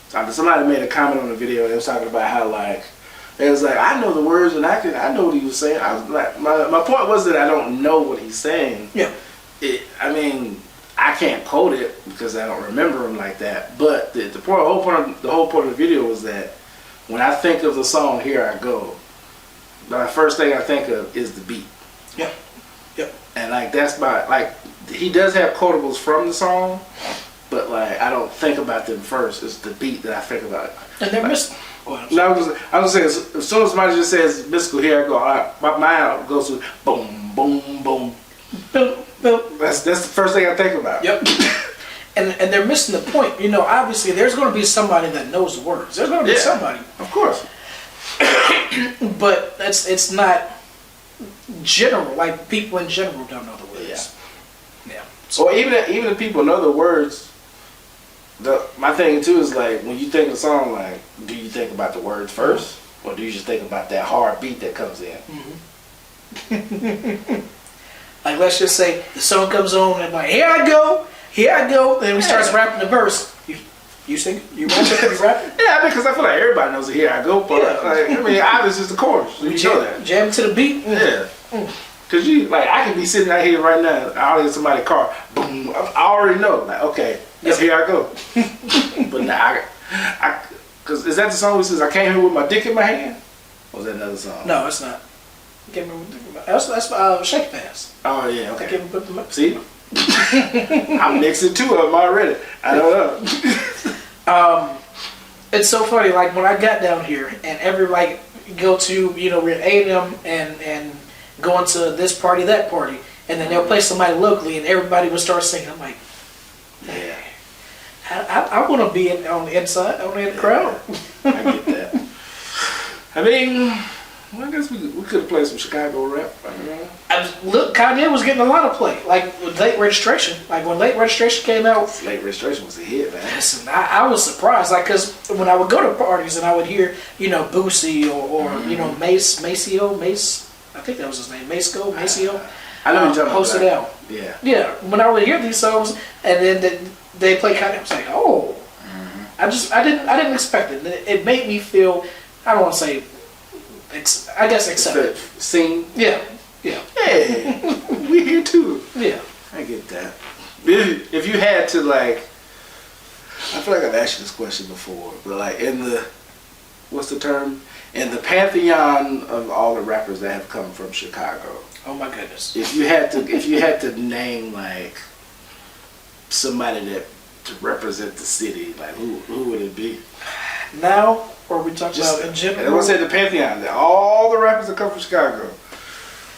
S2: somebody made a comment on the video. They was talking about how like it was like I know the words and I know what he was saying. I was like my point was that I don't know what he's saying.
S1: Yeah.
S2: I can't quote it because I don't remember him like that. But the whole point of the video was that when I think of the song "Here I Go," the first thing I think of is the beat.
S1: Yeah. Yep.
S2: And like that's he does have quotables from the song, but like I don't think about them first. It's the beat that I think about.
S1: And they're missing.
S2: I was saying as soon as somebody just says Mystical, here I go. My mind goes to boom, boom, boom.
S1: Boom, boom.
S2: That's the first thing I think about.
S1: Yep. and they're missing the point. Obviously there's going to be somebody that knows the words. There's going to be somebody.
S2: Of course.
S1: But it's not general. Like people in general don't know the words. Yeah.
S2: So even if people know the words, my thing too is like when you think of a song, like do you think about the words first, or do you just think about that hard beat that comes in?
S1: Mm-hmm. Like let's just say the song comes on and like here I go, and then we starts rapping the verse. You sing? You rap it? You rap it?
S2: Yeah, because I feel like everybody knows the "Here I Go" part.
S1: Yeah.
S2: Like, obviously it's the chorus. So you know that.
S1: Jam to the beat.
S2: Yeah. Because I can be sitting out here right now, out in somebody's car, boom, I already know, like, okay, here I go. But now, because is that the song that says, I came here with my dick in my hand? Or is that another song?
S1: No, it's not. That's Shake Pass.
S2: Oh, yeah, okay.
S1: I can't put them up.
S2: See? I'm mixing two of them already. I don't know.
S1: It's so funny, like, when I got down here, and go to, we're at A&M and going to this party, that party, and then they'll play somebody locally, and everybody will start singing. I'm like,
S2: yeah,
S1: I want to be on the inside, on the crowd.
S2: I get that. I mean, well, I guess we could have played some Chicago rap.
S1: Look, Kanye was getting a lot of play, like with Late Registration. Like when Late Registration came out,
S2: Late Registration was a hit, man.
S1: Listen, I was surprised, like, because when I would go to parties and I would hear, Boosie or Mace. I think that was his name, Maceo.
S2: I know you're talking about
S1: Posted
S2: that.
S1: Out.
S2: Yeah.
S1: Yeah. When I would hear these songs and then they play Kanye, I was like, oh. Mm-hmm. I didn't expect it. It made me feel, I don't want to say, I guess accepted.
S2: Sing.
S1: Yeah. Yeah.
S2: Hey, we here too.
S1: Yeah.
S2: I get that. If you had to, like, I feel like I've asked you this question before, but like what's the term? In the pantheon of all the rappers that have come from Chicago.
S1: Oh my goodness.
S2: If you had to name like somebody to represent the city, like who would it be?
S1: Now, or we talking about in general?
S2: I want to say the Pantheon. All the rappers that come from Chicago.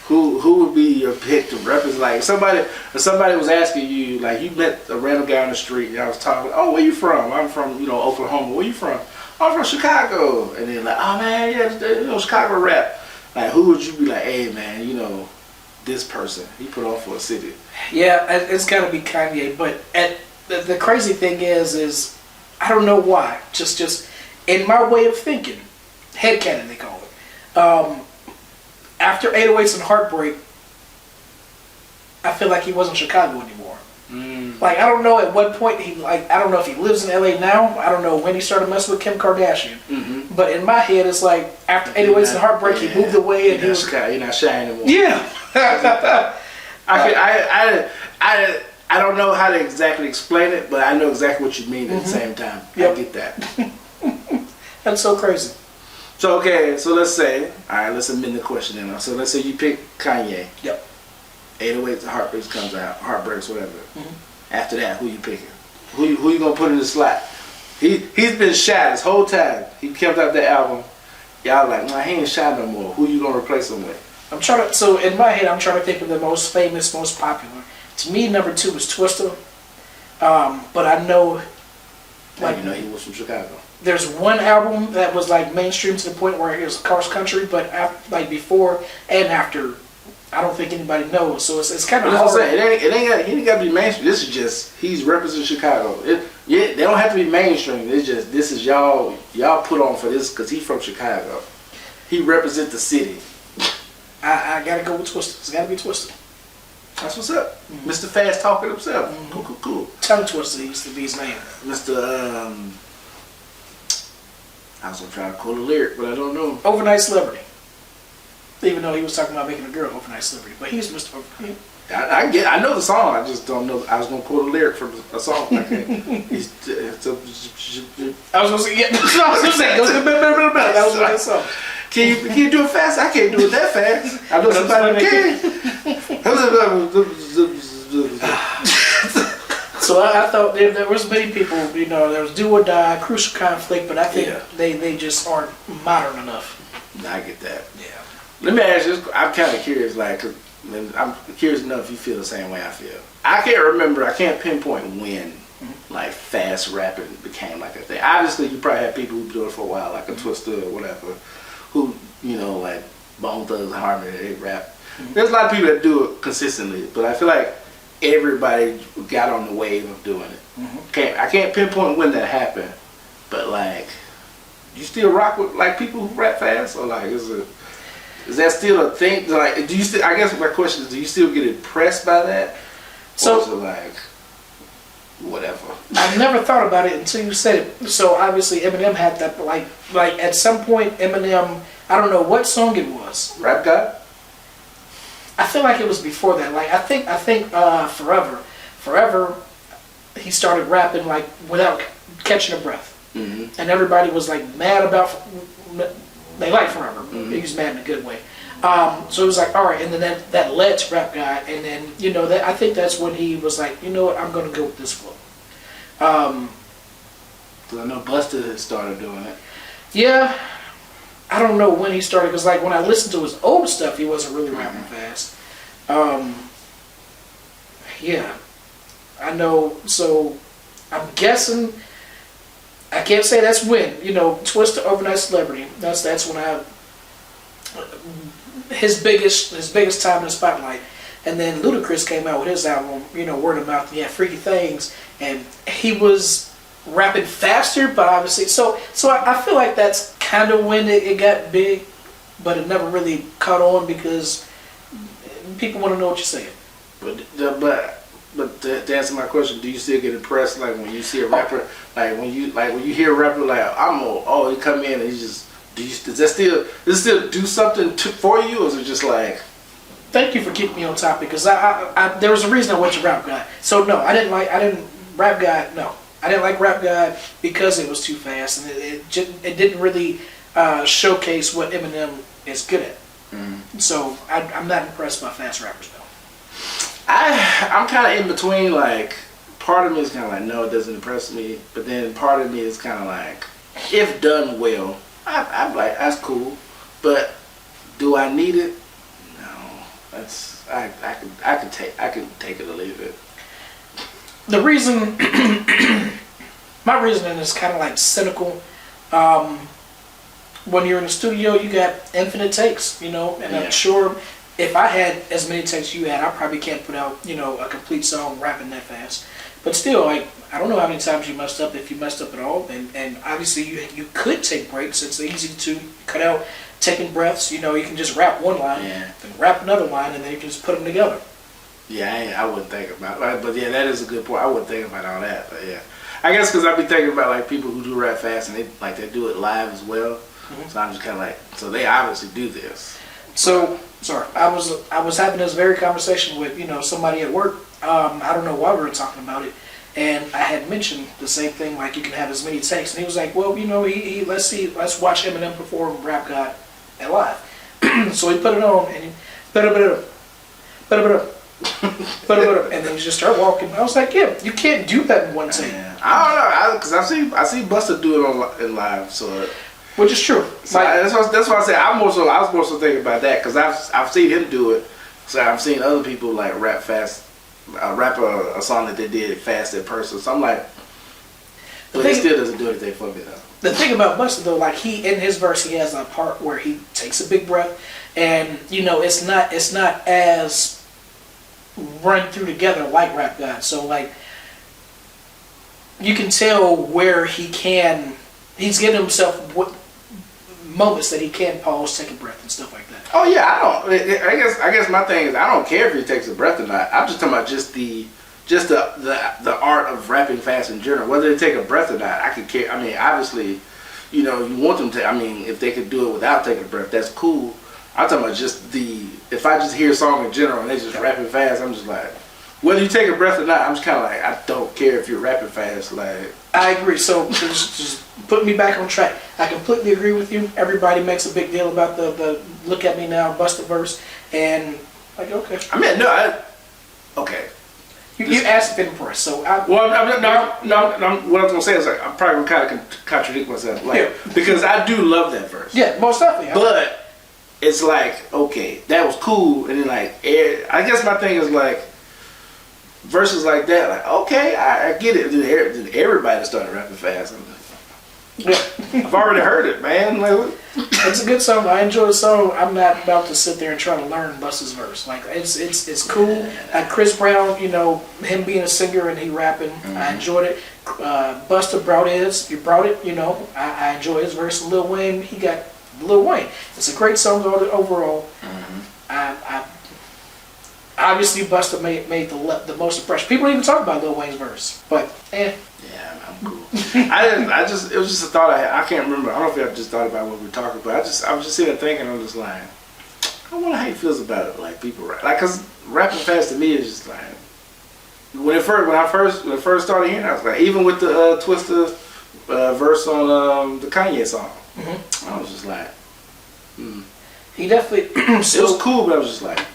S2: Who would be your pick to represent? Like if somebody was asking you, like you met a random guy on the street, and I was talking, oh, where you from? I'm from, Oklahoma. Where you from? I'm from Chicago. And then like, oh man, yeah, Chicago rap. Like who would you be like, hey man, this person, he put on for a city.
S1: Yeah, it's got to be Kanye. But the crazy thing is I don't know why. Just in my way of thinking, headcanon they call it. After 808s and Heartbreak, I feel like he wasn't Chicago anymore. Like, I don't know at what point I don't know if he lives in LA now. I don't know when he started messing with Kim Kardashian. Mm-hmm. But in my head, it's like, after 808s and Heartbreak, he moved away and
S2: you're not shining anymore.
S1: Yeah.
S2: I don't know how to exactly explain it, but I know exactly what you mean at the same time. Yep. I get that.
S1: That's so crazy.
S2: So let's amend the question then. So let's say you pick Kanye.
S1: Yep.
S2: 808s and Heartbreaks comes out, Heartbreaks, whatever. Mm-hmm. After that, who you picking? Who you gonna put in the slot? He's been shot this whole time. He comes out that album. Y'all like, nah, he ain't shot no more. Who you gonna replace him with?
S1: So in my head, I'm trying to think of the most famous, most popular. To me, number 2 was Twista. But I know,
S2: like, he was from Chicago.
S1: There's one album that was like mainstream to the point where it was cross country, but before and after, I don't think anybody knows. So it's kind of hard.
S2: It ain't got to be mainstream. This is just he's representing Chicago. They don't have to be mainstream. It's just this is y'all put on for this because he's from Chicago. He represents the city.
S1: I gotta go with Twista. It's gotta be Twista.
S2: That's what's up. Mm-hmm. Mr. Fast Talking himself. Mm-hmm. Cool.
S1: Tongue Twister used to be his name.
S2: Mr. I was gonna try to quote a lyric, but I don't know.
S1: Overnight Celebrity. Even though he was talking about making a girl overnight celebrity, but he's Mr.
S2: I know the song. I just don't know. I was gonna quote a lyric from a song. I was gonna say, yeah. That was that song. Can you do it fast? I can't do it that fast. I know somebody can.
S1: So I thought there was many people, there was Do or Die, Crucial Conflict, but I think they just aren't modern enough.
S2: I get that.
S1: Yeah.
S2: Let me ask you this. I'm kind of curious, I'm curious enough if you feel the same way I feel. I can't remember, I can't pinpoint when, fast rapping became like a thing. Obviously, you probably had people who do it for a while, like a Twista or whatever, who, like Bone Thugs and Harmony, they rap. Mm-hmm. There's a lot of people that do it consistently, but I feel like everybody got on the wave of doing it. Mm-hmm. I can't pinpoint when that happened, but you still rock with people who rap fast, or is that still a thing? Do you still? I guess my question is, do you still get impressed by that?
S1: So,
S2: or is it whatever?
S1: I've never thought about it until you said it. So obviously Eminem had that, like at some point Eminem, I don't know what song it was.
S2: Rap God?
S1: I feel like it was before that. I think Forever, he started rapping without catching a breath. Mm-hmm. And everybody was mad about, they like Forever. Mm-hmm. He was mad in a good way. So it was all right, and then that led to Rap God, and then I think that's when he was like, you know what, I'm gonna go with this flow.
S2: Cause I know Busta had started doing it.
S1: Yeah, I don't know when he started, because when I listened to his old stuff, he wasn't really rapping fast. Yeah, I know. So I'm guessing. I can't say that's when. Twista, Overnight Celebrity. That's when his biggest time in the spotlight. And then Ludacris came out with his album, Word of Mouth. Yeah, Freaky Things, and he was rapping faster, but obviously, so I feel like that's kind of when it got big, but it never really caught on because people want to know what you're saying.
S2: But to answer my question, do you still get impressed when you see a rapper, when you hear a rapper he come in and he just does it still do something for you, or is it just
S1: Thank you for keeping me on topic, because I there was a reason I went to Rap God. So no, I didn't Rap God. No, I didn't like Rap God because it was too fast, and it didn't really showcase what Eminem is good at. Mm-hmm. So I'm not impressed by fast rappers though.
S2: I'm kind of in between. Part of me is kind of no, it doesn't impress me, but then part of me is kind of if done well, I'm like, that's cool. But do I need it? No. That's I can take it or leave it.
S1: The reason, my reasoning is kind of like cynical. When you're in the studio, you got infinite takes, and I'm sure if I had as many takes you had, I probably can't put out, a complete song rapping that fast. But still, like, I don't know how many times you messed up, if you messed up at all. And obviously you could take breaks. It's easy to cut out taking breaths. You can just rap one line, then rap another line, and then you can just put them together.
S2: Yeah, I wouldn't think about it. But yeah, that is a good point. I wouldn't think about all that. But yeah, I guess because I've been thinking about like people who do rap fast and they do it live as well. Mm-hmm. So I'm just kind of like, so they obviously do this.
S1: So sorry, I was having this very conversation with somebody at work. I don't know why we were talking about it, and I had mentioned the same thing, like you can have as many takes, and he was like, well, let's watch Eminem perform Rap God at live. So he put it on and he and then you just start walking. I was like, yeah, you can't do that in one take.
S2: I don't know, because I see Busta do it in live, so.
S1: Which is true.
S2: So that's why I say I was more so thinking about that, because I've seen him do it. So I've seen other people like rap fast, rap a song that they did fast in person. So I'm like, but it still doesn't do anything for me though.
S1: The thing about Busta though, like in his verse he has a part where he takes a big breath, and it's not as run through together like Rap God. So like you can tell where he's getting himself moments that he can pause, take a breath, and stuff like that.
S2: Oh yeah, I guess my thing is I don't care if he takes a breath or not. I'm just talking about just the art of rapping fast in general. Whether they take a breath or not, I could care. I mean, obviously, you want them to. I mean, if they could do it without taking a breath, that's cool. I'm talking about just if I just hear a song in general and they just rapping fast, I'm just like, whether you take a breath or not, I'm just kind of like, I don't care if you're rapping fast. Like,
S1: I agree. So just put me back on track. I completely agree with you. Everybody makes a big deal about the "Look at Me Now" Busta verse, and like, okay.
S2: I mean, okay.
S1: You asked if impressed, so
S2: what I was gonna say is like I'm probably gonna kind of contradict myself, like because I do love that verse.
S1: Yeah, most definitely.
S2: But it's like, okay, that was cool, and then like I guess my thing is like verses like that, like okay, I get it. Then everybody started rapping fast. I've already heard it, man. Like,
S1: it's a good song. I enjoy the song. I'm not about to sit there and try to learn Busta's verse. Like it's cool. Like Chris Brown, him being a singer and he rapping, I enjoyed it. Busta brought it. I enjoy his verse. Lil Wayne, he got Lil Wayne. It's a great song overall. I obviously Busta made the most impression. People don't even talk about Lil Wayne's verse, but
S2: yeah, I'm cool. It was just a thought I can't remember. I don't know if I just thought about what we were talking about. I was just sitting there thinking, I'm just like, I wonder how he feels about it. Like people rap, like, cause rapping fast to me is just like when I first started hearing it, I was like, even with the Twista verse on the Kanye song, I was just like,
S1: he definitely.
S2: It was cool, but I was just like.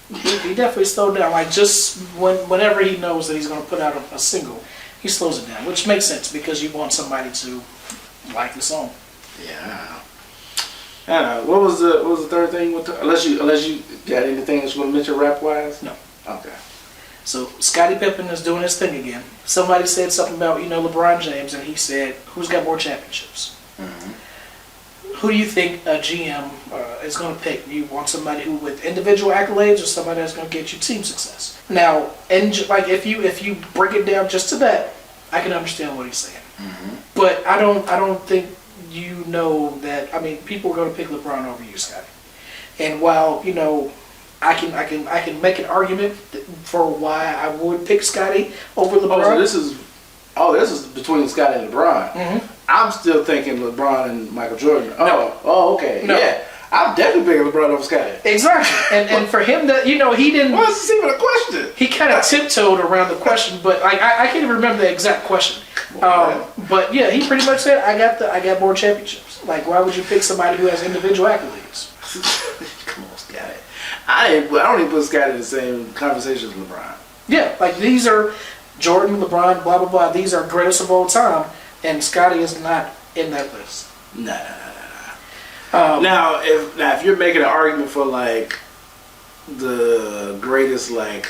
S1: He definitely slowed down. Like just whenever he knows that he's going to put out a single, he slows it down, which makes sense because you want somebody to like the song.
S2: Yeah. I don't know. What was the third thing? Unless you got anything else you want to mention rap wise?
S1: No.
S2: Okay.
S1: So Scottie Pippen is doing his thing again. Somebody said something about LeBron James, and he said, "Who's got more championships?" Who do you think a GM is going to pick? You want somebody who with individual accolades, or somebody that's going to get you team success? Now, and like if you break it down just to that, I can understand what he's saying. But I don't think that. I mean, people are going to pick LeBron over you, Scottie. And while I can make an argument for why I would pick Scottie over LeBron.
S2: This is between Scottie and LeBron. I'm still thinking LeBron and Michael Jordan. Okay. No. Yeah. I'm definitely picking LeBron over Scottie.
S1: Exactly. And for him he didn't.
S2: Well, this is even a question.
S1: He kind of tiptoed around the question, but like I can't even remember the exact question. But yeah, he pretty much said, I got more championships. Like, why would you pick somebody who has individual accolades?
S2: Come on, Scottie. I don't even put Scottie in the same conversation as LeBron.
S1: Yeah, like these are Jordan, LeBron, blah blah blah. These are greatest of all time, and Scottie is not in that list.
S2: Nah. Now, if you're making an argument for like the greatest, like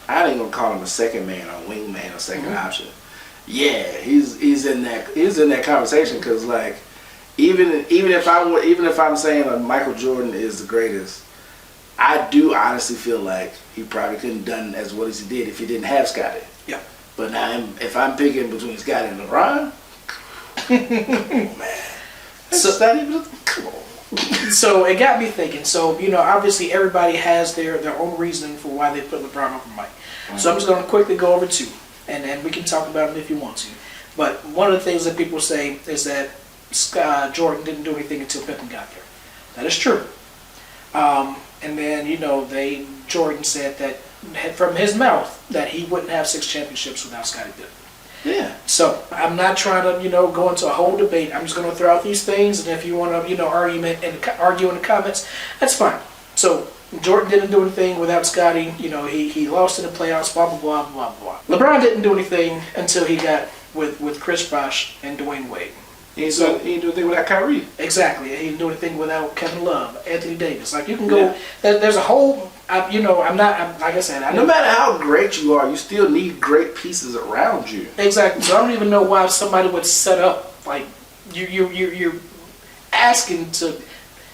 S2: I ain't gonna call him a second man or wingman or second option. Yeah, he's in that conversation because like even if I'm saying like Michael Jordan is the greatest, I do honestly feel like he probably couldn't have done as well as he did if he didn't have Scottie.
S1: Yeah.
S2: But now if I'm picking between Scottie and LeBron, man. So that even come on.
S1: So it got me thinking. So obviously everybody has their own reasoning for why they put LeBron over Mike. So I'm just going to quickly go over two, and we can talk about them if you want to. But one of the things that people say is that Jordan didn't do anything until Pippen got there. That is true. And then Jordan said that from his mouth that he wouldn't have 6 championships without Scottie Pippen.
S2: Yeah.
S1: So I'm not trying to go into a whole debate. I'm just going to throw out these things, and if you want to argue in the comments, that's fine. So Jordan didn't do anything without Scottie. He lost in the playoffs. Blah blah blah blah blah. LeBron didn't do anything until he got with Chris Bosh and Dwayne Wade.
S2: He didn't do anything without Kyrie.
S1: Exactly. He didn't do anything without Kevin Love, Anthony Davis. Like you can go. Yeah. There's a whole. I'm not. Like I said,
S2: no matter how great you are, you still need great pieces around you.
S1: Exactly. So I don't even know why somebody would set up like you're asking to.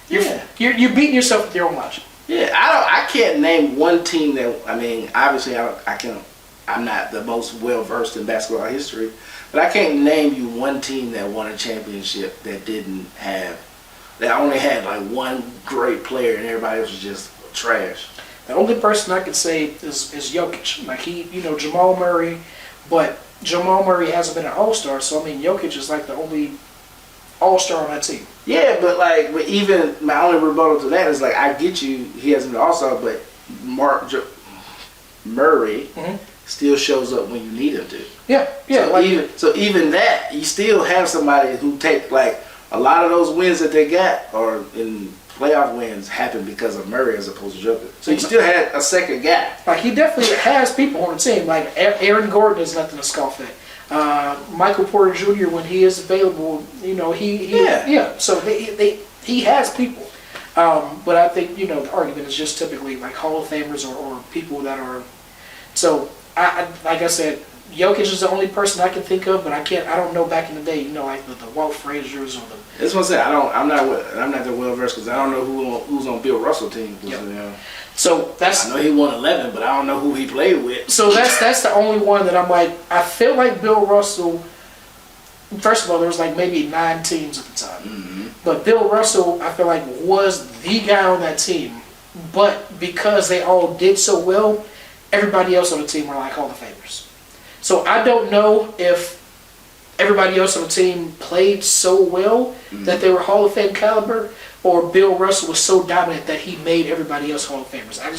S1: You're beating yourself with your own logic.
S2: Yeah, I can't name one team that. I mean, obviously, I'm not the most well versed in basketball history, but I can't name you one team that won a championship that only had like one great player and everybody else was just trash.
S1: The only person I could say is Jokic. Like Jamal Murray, but Jamal Murray hasn't been an All-Star, so I mean Jokic is like the only All-Star on that team.
S2: Yeah, but even my only rebuttal to that is like I get you, he hasn't been an All-Star, but Murray still shows up when you need him to.
S1: Yeah.
S2: So even that, you still have somebody who take like a lot of those wins that they got or in playoff wins happen because of Murray as opposed to Jokic. So you still had a second guy. Like
S1: he definitely has people on the team. Like Aaron Gordon is nothing to scoff at. Michael Porter Jr. when he is available, So he has people. But I think the argument is just typically like Hall of Famers or people that are. So I like I said, Jokic is the only person I can think of, but I don't know back in the day, like the Walt Frazier's or the.
S2: That's what I'm saying. I'm not that well versed because I don't know who's on Bill Russell's team.
S1: Yep. So
S2: I know he won 11, but I don't know who he played with.
S1: So that's the only one that I'm like. I feel like Bill Russell. First of all, there was like maybe 9 teams at the time, but Bill Russell I feel like was the guy on that team. But because they all did so well, everybody else on the team were like Hall of Famers. So I don't know if everybody else on the team played so well that they were Hall of Fame caliber, or Bill Russell was so dominant that he made everybody else Hall of Famers. I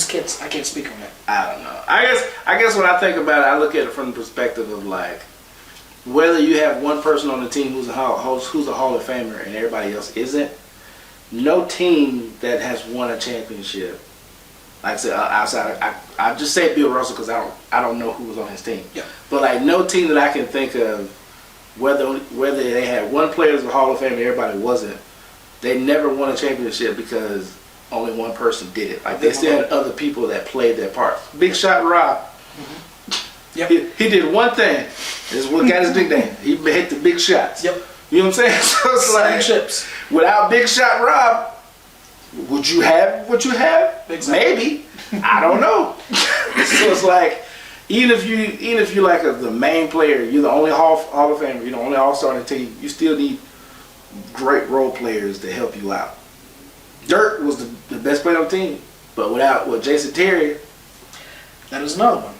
S1: can't speak on that.
S2: I don't know. I guess when I think about it, I look at it from the perspective of like whether you have one person on the team who's a Hall of Famer and everybody else isn't. No team that has won a championship. Like I said, outside, I just say Bill Russell because I don't know who was on his team.
S1: Yeah.
S2: But like no team that I can think of, whether they had one player as a Hall of Fame and everybody wasn't, they never won a championship because only one person did it. Like they still had other people that played their part. Big Shot Rob.
S1: Yep.
S2: He did one thing. This is what got his nickname. He hit the big shots.
S1: Yep.
S2: You know what I'm saying? So it's like
S1: chips.
S2: Without Big Shot Rob, would you have what you have?
S1: Exactly.
S2: Maybe. I don't know. So it's like even if you like the main player, you're the only Hall of Famer, you're the only All-Star on the team, you still need great role players to help you out. Dirk was the best player on the team, but without Jason Terry,
S1: that is another one.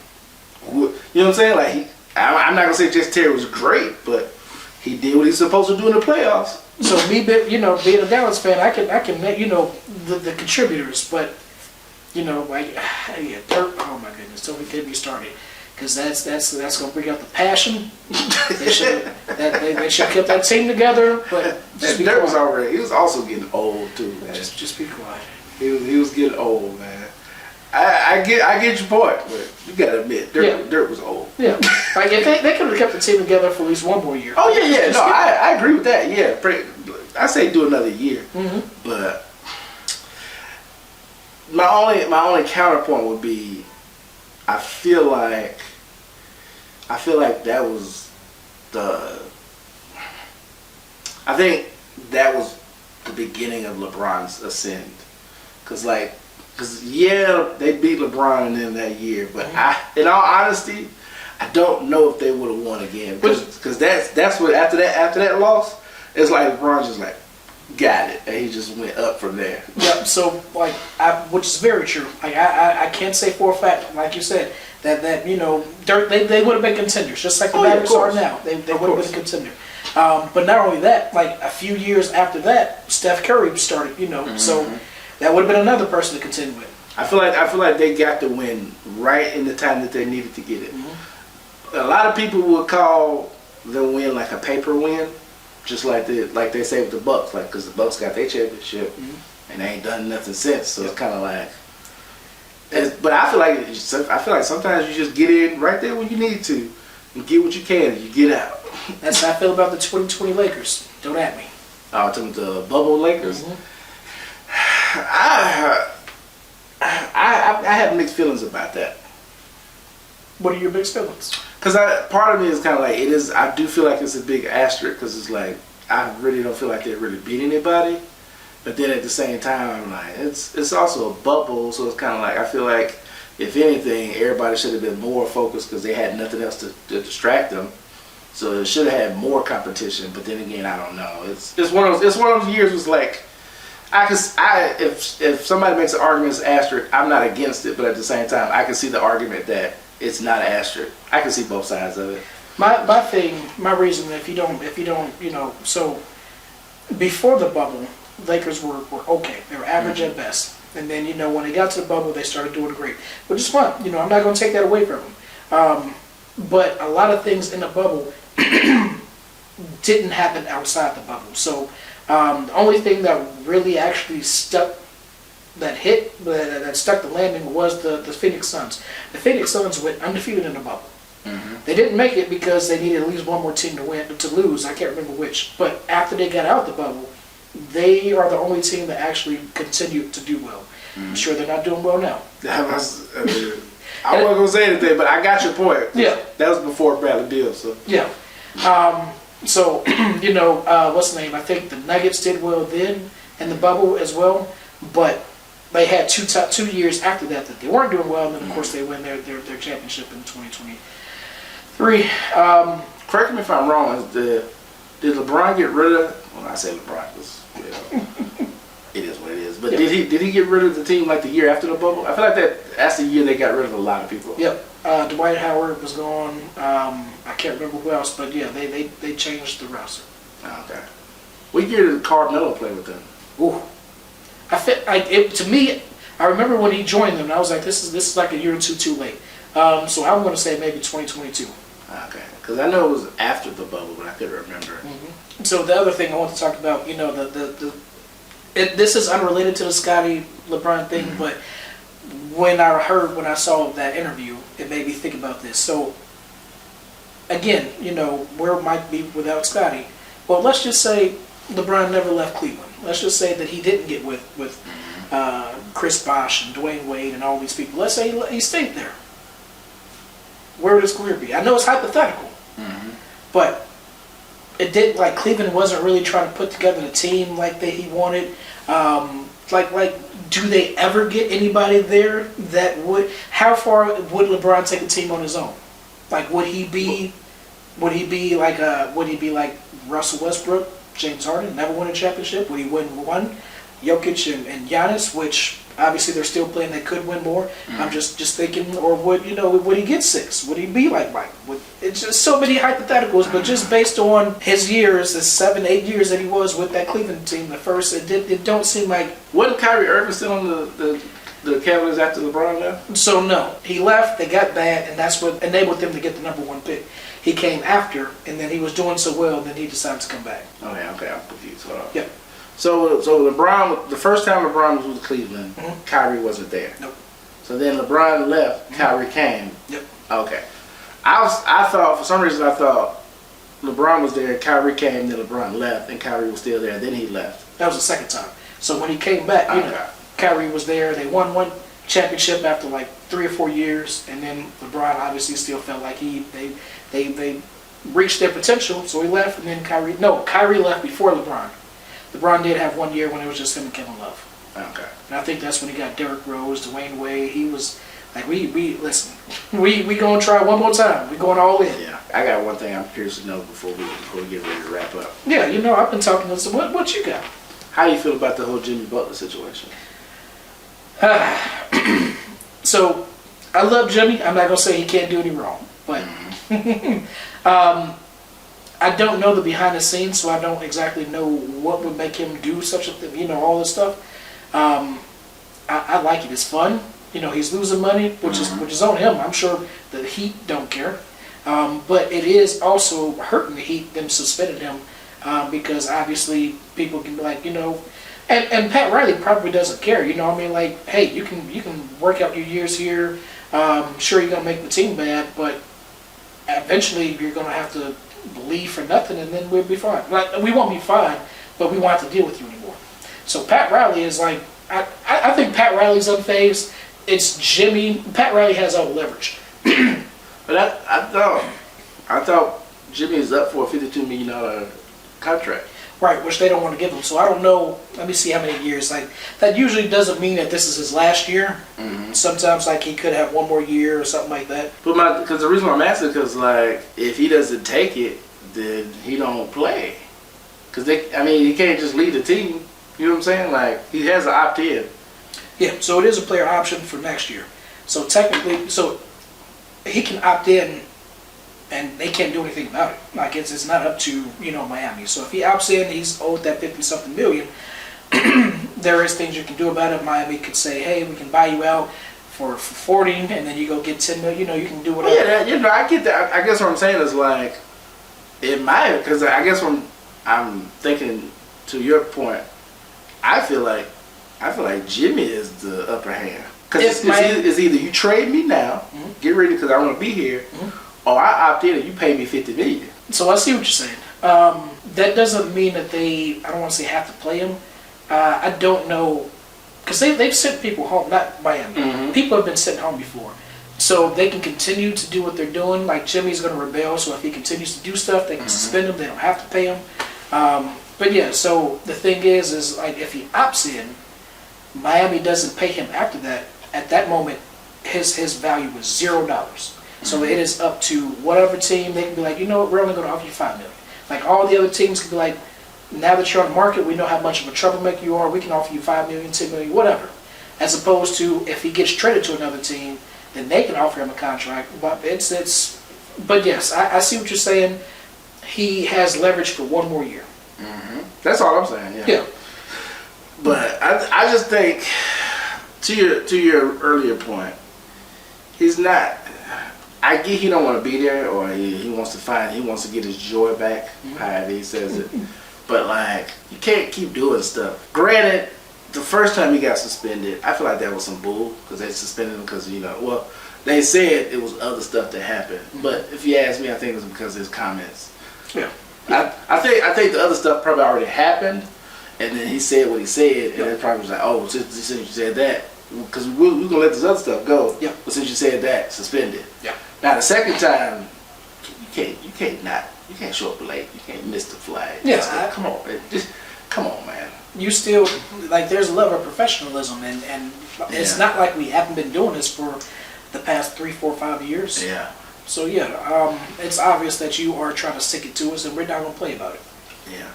S2: You know what I'm saying? Like I'm not gonna say Jason Terry was great, but he did what he's supposed to do in the playoffs.
S1: So me, being a Dallas fan, I can the contributors, but like Dirk. Oh my goodness, don't get me started, because that's gonna bring out the passion. They should have kept that team together. But
S2: Dirk was also getting old too, man.
S1: Just be quiet.
S2: He was getting old, man. I get your point, but you gotta admit, Dirk was old.
S1: Yeah, like if they could have kept the team together for at least one more year.
S2: Oh yeah. No, I agree with that. Yeah, I say do another year, but my only counterpoint would be, I feel like that was I think that was the beginning of LeBron's ascent, because they beat LeBron in that year, but in all honesty, I don't know if they would have won again, because that's what after that loss, it's like LeBron just like got it, and he just went up from there.
S1: Yep. So which is very true. Like I can't say for a fact, like you said, that Dirk, they would have been contenders, just like the Mavericks are now. They would have been a contender. But not only that, like a few years after that, Steph Curry started. So that would have been another person to contend with.
S2: I feel like they got the win right in the time that they needed to get it. A lot of people would call the win like a paper win, just like they say with the Bucks, like because the Bucks got their championship and they ain't done nothing since. So it's kind of like. But I feel like sometimes you just get in right there when you need to, and get what you can, and you get out.
S1: That's how I feel about the 2020 Lakers. Don't at me.
S2: Oh, to the bubble Lakers. I have mixed feelings about that.
S1: What are your mixed feelings?
S2: Because part of me is kind of like it is. I do feel like it's a big asterisk because it's like I really don't feel like they really beat anybody. But then at the same time, I'm like it's also a bubble, so it's kind of like I feel like if anything, everybody should have been more focused because they had nothing else to distract them. So it should have had more competition. But then again, I don't know. It's one of those years. Was like if somebody makes an argument as asterisk, I'm not against it. But at the same time, I can see the argument that it's not an asterisk. I can see both sides of it. My
S1: reason, if you don't, so before the bubble, Lakers were okay. They were average at best. And then, when they got to the bubble, they started doing great. Which is fun. I'm not going to take that away from them. But a lot of things in the bubble didn't happen outside the bubble. So the only thing that really actually stuck, that stuck the landing was the Phoenix Suns. The Phoenix Suns went undefeated in the bubble. They didn't make it because they needed at least one more team to lose. I can't remember which. But after they got out the bubble, they are the only team that actually continued to do well. I'm sure they're not doing well now.
S2: I wasn't going to say anything, but I got your point.
S1: Yeah.
S2: That was before Bradley Beal. So.
S1: Yeah. So, what's the name? I think the Nuggets did well then in the bubble as well, but they had 2 years after that they weren't doing well, and then, of course, they win their championship in 2023.
S2: Correct me if I'm wrong. Did LeBron get rid of... Well, I say LeBron because it is what it is. But did he get rid of the team like the year after the bubble? I feel like that's the year they got rid of a lot of people.
S1: Yep. Dwight Howard was gone. I can't remember who else, but yeah, they changed the roster.
S2: Okay. What year did Carmelo play with them?
S1: Ooh. I feel like to me, I remember when he joined them, and I was like, this is like a year or two too late. So I'm going to say maybe 2022.
S2: Okay. Because I know it was after the bubble, but I couldn't remember.
S1: So the other thing I want to talk about, this is unrelated to the Scottie LeBron thing, but when I saw that interview, it made me think about this. So again, where it might be without Scottie. Well, let's just say LeBron never left Cleveland. Let's just say that he didn't get with Chris Bosh and Dwayne Wade and all these people. Let's say he stayed there. Where would his career be? I know it's hypothetical, but it did. Like Cleveland wasn't really trying to put together the team like that he wanted. Do they ever get anybody there that would? How far would LeBron take a team on his own? Like, would he be like Russell Westbrook, James Harden, never win a championship? Would he win one? Jokic and Giannis, which obviously they're still playing, they could win more. I'm just thinking, or would he get 6? Would he be like Mike? It's just so many hypotheticals, but just based on his years, the 7-8 years that he was with that Cleveland team, the first, it don't seem like.
S2: Wasn't Kyrie Irving still on the Cavaliers after LeBron left?
S1: So no, he left. They got bad, and that's what enabled them to get the #1 pick. He came after, and then he was doing so well, then he decided to come back.
S2: Oh yeah, okay, I'm confused. Hold on.
S1: Yep.
S2: So LeBron, the first time LeBron was with Cleveland, Kyrie wasn't there.
S1: Nope.
S2: So then LeBron left, Kyrie came.
S1: Yep.
S2: Okay. I thought, for some reason, I thought LeBron was there, Kyrie came, then LeBron left, and Kyrie was still there, then he left.
S1: That was the second time. So when he came back, you know, Kyrie was there. They won one championship after like 3 or 4 years, and then LeBron obviously still felt like they reached their potential, so he left, and then Kyrie left before LeBron. LeBron did have 1 year when it was just him and Kevin Love.
S2: Okay.
S1: And I think that's when he got Derrick Rose, Dwayne Wade. He was like, we listen, we gonna try one more time. We going all in.
S2: Yeah. I got one thing I'm curious to know before we get ready to wrap up.
S1: Yeah, you know, I've been talking to some. What you got?
S2: How do you feel about the whole Jimmy Butler situation?
S1: So, I love Jimmy. I'm not gonna say he can't do any wrong, but I don't know the behind the scenes, so I don't exactly know what would make him do such a thing. You know, all this stuff. I like it. It's fun. You know, he's losing money, which is on him. I'm sure the Heat don't care, but it is also hurting the Heat them suspending him because obviously people can be like, you know, and Pat Riley probably doesn't care. You know, I mean, like, hey, you can work out your years here. Sure, you're gonna make the team bad, but eventually you're gonna have to leave for nothing, and then we'll be fine. Like, we won't be fine, but we won't have to deal with you anymore. So Pat Riley is like, I think Pat Riley's unfazed. It's Jimmy. Pat Riley has all the leverage.
S2: But I thought Jimmy is up for a $52 million contract.
S1: Right, which they don't want to give him. So I don't know. Let me see how many years. Like, that usually doesn't mean that this is his last year. Mm-hmm. Sometimes, like, he could have one more year or something like that.
S2: But because the reason why I'm asking, because like, if he doesn't take it, then he don't play. Because he can't just lead the team. You know what I'm saying? Like, he has an opt-in.
S1: Yeah, so it is a player option for next year. So technically, so he can opt in, and they can't do anything about it. Like, it's not up to, you know, Miami. So if he opts in, he's owed that 50-something million. There is things you can do about it. Miami could say, hey, we can buy you out for 40, and then you go get 10 million. You know, you can do whatever.
S2: Yeah, you know, I get that. I guess what I'm saying is like, because I guess when I'm thinking to your point, I feel like Jimmy is the upper hand. Because it's either you trade me now, get ready because I want to be here, or I opt in and you pay me $50 million.
S1: So I see what you're saying. That doesn't mean that I don't want to say have to play him. I don't know, because they've sent people home, not Miami. Mm-hmm. People have been sent home before. So they can continue to do what they're doing. Like, Jimmy's going to rebel, so if he continues to do stuff, they can suspend him. They don't have to pay him. But yeah, so the thing is like, if he opts in, Miami doesn't pay him after that. At that moment, his value was $0. So it is up to whatever team. They can be like, you know what, we're only going to offer you $5 million. Like, all the other teams can be like, now that you're on the market, we know how much of a troublemaker you are. We can offer you $5 million, $10 million, whatever. As opposed to if he gets traded to another team, then they can offer him a contract. But But yes, I see what you're saying. He has leverage for one more year.
S2: Mm-hmm. That's all I'm saying.
S1: Yeah.
S2: But I just think, to your earlier point, he's not. I get he don't want to be there, or he wants to get his joy back, however he says it. But like, you can't keep doing stuff. Granted, the first time he got suspended, I feel like that was some bull because they suspended him because they said it was other stuff that happened. But if you ask me, I think it was because of his comments.
S1: Yeah.
S2: I think the other stuff probably already happened, and then he said what he said, and it probably was like, oh, since you said that, because we're gonna let this other stuff go.
S1: Yeah. But
S2: since you said that, suspend it.
S1: Yeah.
S2: Now the second time, you can't show up late. You can't miss the flag.
S1: Yeah.
S2: Come on, man. Come on, man.
S1: You still, like, there's a level of professionalism, and it's not like we haven't been doing this for the past 3, 4, 5 years.
S2: Yeah.
S1: So yeah, it's obvious that you are trying to stick it to us, and we're not gonna play about it.
S2: Yeah.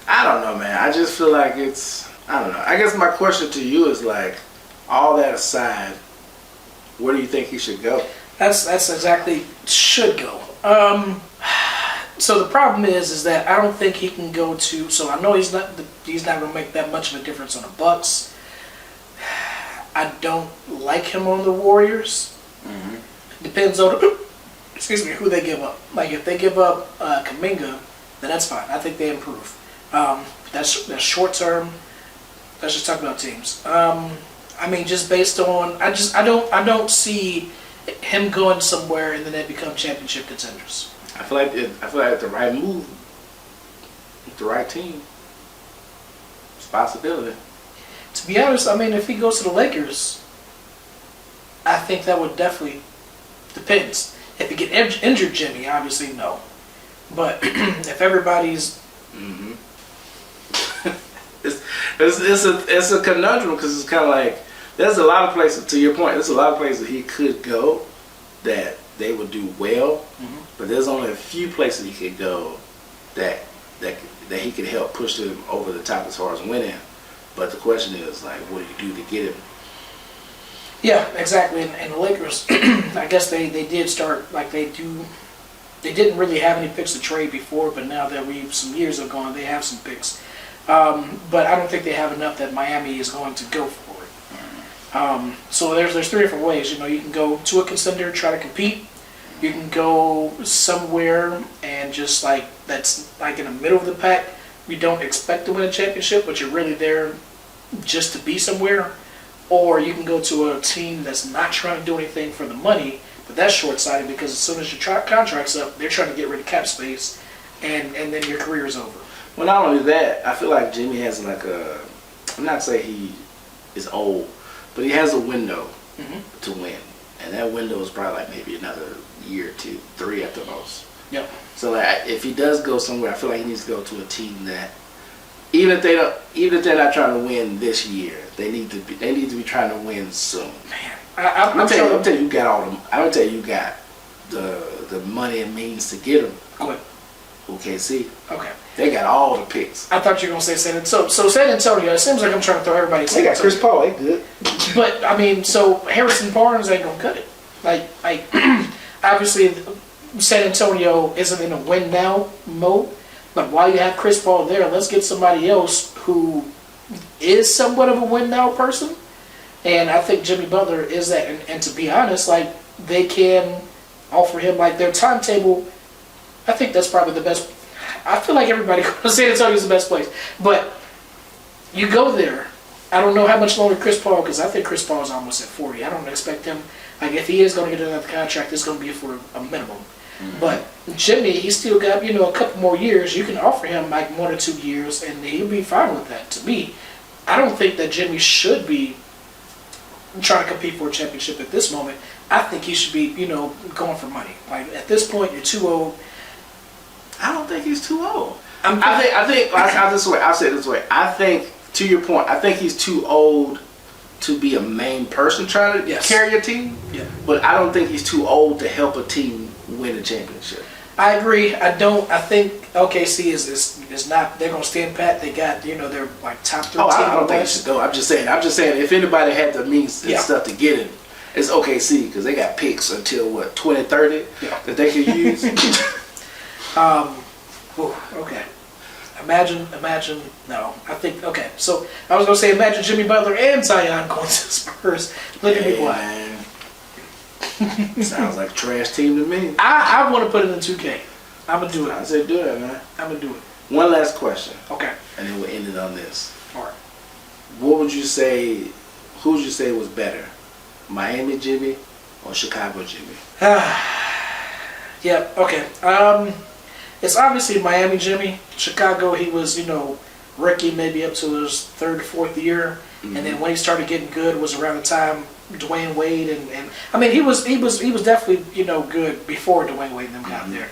S2: I don't know, man. I just feel like I don't know. I guess my question to you is like, all that aside, where do you think he should go?
S1: That's exactly should go. So the problem is that I don't think he can go to. So I know he's not going to make that much of a difference on the Bucks. I don't like him on the Warriors. Mm-hmm. Depends on who they give up. Like, if they give up Kuminga, then that's fine. I think they improve. That's short term. Let's just talk about teams. I mean, just based on I don't see him going somewhere and then they become championship contenders.
S2: I feel like the right move, with the right team, it's a possibility.
S1: To be honest, I mean, if he goes to the Lakers, I think that would definitely depends. If he get injured, Jimmy, obviously no. But if everybody's
S2: it's a conundrum because it's kind of like there's a lot of places. To your point, there's a lot of places he could go that they would do well, but there's only a few places he could go that he could help push them over the top as far as winning. But the question is, like, what do you do to get him?
S1: Yeah, exactly. And the Lakers, I guess they did start like they do. They didn't really have any picks to trade before, but now that some years have gone, they have some picks. But I don't think they have enough that Miami is going to go for it. So there's three different ways. You know, you can go to a contender, try to compete. You can go somewhere and just like that's like in the middle of the pack. You don't expect to win a championship, but you're really there just to be somewhere. Or you can go to a team that's not trying to do anything for the money, but that's short-sighted because as soon as your contract's up, they're trying to get rid of cap space, and then your career is over.
S2: Well, not only that, I feel like Jimmy has like I'm not saying he is old, but he has a window to win. And that window is probably like maybe another year, 2, 3 at the most.
S1: Yep.
S2: So like, if he does go somewhere, I feel like he needs to go to a team that even if they're not trying to win this year, they need to be trying to win soon.
S1: Man,
S2: I'm telling you, you got the money and means to get them.
S1: Go ahead.
S2: OKC.
S1: Okay.
S2: They got all the picks.
S1: I thought you were gonna say San Antonio. So San Antonio. It seems like I'm trying to throw everybody.
S2: They got Chris Paul. They good.
S1: But I mean, so Harrison Barnes ain't gonna cut it. Like obviously, San Antonio isn't in a win now mode. But while you have Chris Paul there, let's get somebody else who is somewhat of a win now person. And I think Jimmy Butler is that. And to be honest, like they can offer him like their timetable. I think that's probably the best. I feel like everybody goes San Antonio is the best place. But you go there. I don't know how much longer Chris Paul, because I think Chris Paul is almost at 40. I don't expect him. Like if he is going to get another contract, it's going to be for a minimum. But Jimmy, he's still got a couple more years. You can offer him like 1 or 2 years, and he'll be fine with that. To me, I don't think that Jimmy should be trying to compete for a championship at this moment. I think he should be, going for money. Like at this point, you're too old.
S2: I don't think he's too old. I'll say it this way. I think, to your point, I think he's too old to be a main person trying to carry a team.
S1: Yeah.
S2: But I don't think he's too old to help a team win a championship.
S1: I agree. I think OKC is not. They're gonna stand pat. They got they're like top 3 team.
S2: I don't think he should go. I'm just saying if anybody had the means and stuff to get him, it's OKC because they got picks until 2030 that they can use.
S1: Okay. Imagine. No, I think. Okay, so I was gonna say imagine Jimmy Butler and Zion going to the Spurs. Look at me, boy.
S2: Sounds like a trash team to me.
S1: I want to put it in 2K. I'm gonna do it.
S2: I said do it, man.
S1: I'm gonna do it.
S2: One last question.
S1: Okay.
S2: And then we'll end it on this.
S1: All right.
S2: What would you say? Who would you say was better, Miami Jimmy or Chicago Jimmy?
S1: Yeah. Okay. It's obviously Miami Jimmy. Chicago, he was rookie maybe up to his 3rd or 4th year, and then when he started getting good was around the time Dwayne Wade and I mean he was definitely good before Dwayne Wade and them got there.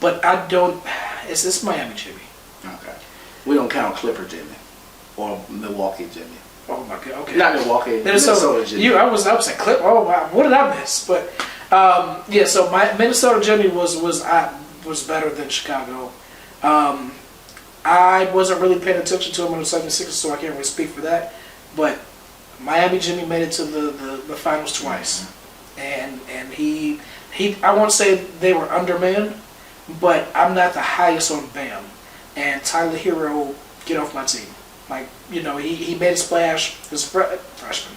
S1: But I don't. It's Miami Jimmy.
S2: Okay. We don't count Clipper Jimmy or Milwaukee Jimmy.
S1: Oh my God. Okay.
S2: Not Milwaukee. Minnesota Jimmy.
S1: I was at Clip. Oh wow. What did I miss? But yeah. So my Minnesota Jimmy was better than Chicago. I wasn't really paying attention to him in the 76ers, so I can't really speak for that. But Miami Jimmy made it to the finals twice, and he I won't say they were undermanned, but I'm not the highest on Bam. And Tyler Hero, get off my team. Like he made a splash his freshman,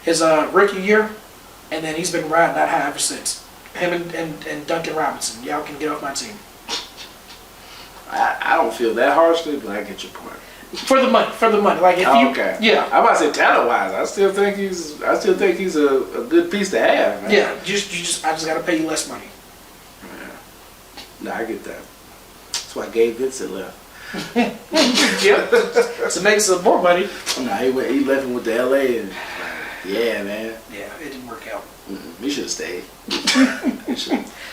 S1: his rookie year, and then he's been riding that high ever since. Him and Duncan Robinson, y'all can get off my team.
S2: I don't feel that harshly, but I get your point.
S1: For the money. Like if you,
S2: okay.
S1: yeah.
S2: I'm about to say talent wise, I still think he's a good piece to have. Man.
S1: Yeah, I just gotta pay you less money.
S2: Yeah. No, I get that. That's why Gabe Vincent left.
S1: Yep. To make some more money.
S2: No, he left him with the LA and yeah, man.
S1: Yeah, it didn't work out.
S2: He should have stayed.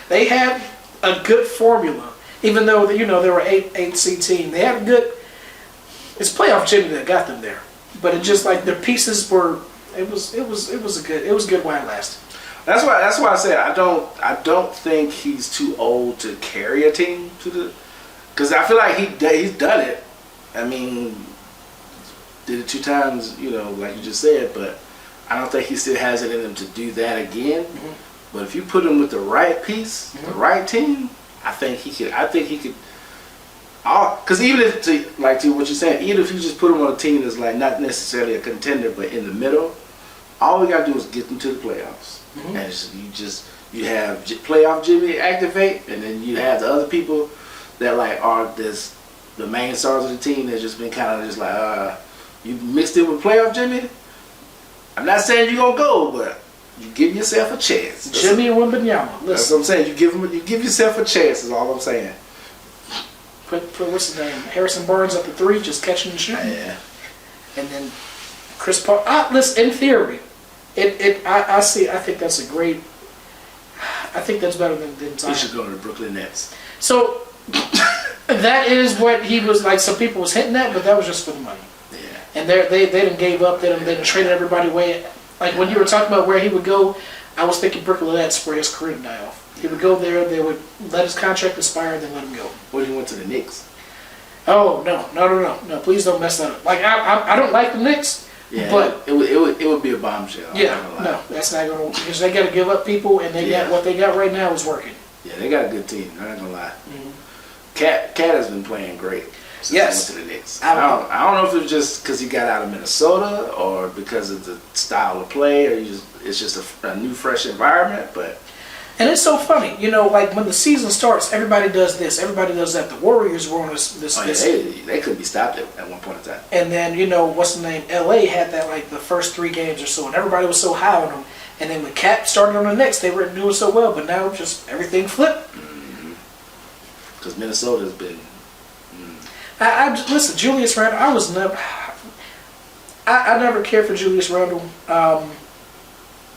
S1: They had a good formula, even though they were 8 team. They had a good. It's playoff Jimmy that got them there, but it just like their pieces were. It was good while it lasted.
S2: That's why I said I don't think he's too old to carry a team to the. Because I feel like he's done it. I mean, did it 2 times, like you just said, but I don't think he still has it in him to do that again. Mm-hmm. But if you put him with the right piece, the right team, I think he could. Because even if, to what you're saying, even if you just put him on a team that's like not necessarily a contender, but in the middle, all we gotta do is get them to the playoffs. Mm-hmm. And you have playoff Jimmy activate, and then you have the other people that like are the main stars of the team that's just been kind of just like you mixed it with playoff Jimmy. I'm not saying you're gonna go, but you give yourself a chance.
S1: Jimmy and Wembanyama.
S2: That's what I'm saying. You give yourself a chance. Is all I'm saying.
S1: Put what's his name? Harrison Barnes at the 3, just catching and shooting.
S2: Yeah.
S1: And then Chris Paul. Listen, in theory, I think that's a great. I think that's better than Zion.
S2: He should go to the Brooklyn Nets.
S1: So that is what he was like. Some people was hinting at, but that was just for the money. Yeah. And they didn't gave up. They didn't traded everybody away. Like when you were talking about where he would go, I was thinking Brooklyn Nets where his career would die off. He would go there. They would let his contract expire, and then let him go.
S2: What if he went to the Knicks?
S1: Oh no! Please don't mess that up. Like I don't like the Knicks.
S2: Yeah,
S1: but
S2: it would be a bombshell.
S1: Yeah, no, that's not going to, because they got to give up people, and they got what they got right now is working.
S2: Yeah, they got a good team. I'm not gonna lie. Mm-hmm. Cat has been playing great since he went to the Knicks. I don't know if it was just because he got out of Minnesota or because of the style of play, or it's just a new, fresh environment. But
S1: and it's so funny, like when the season starts, everybody does this, everybody does that. The Warriors were on this.
S2: They couldn't be stopped at one point in time.
S1: And then what's the name? LA had that like the first 3 games or so, and everybody was so high on them. And then when Cat started on the Knicks, they were doing so well, but now just everything flipped.
S2: Because Minnesota's been.
S1: Listen, Julius Randle. I never cared for Julius Randle,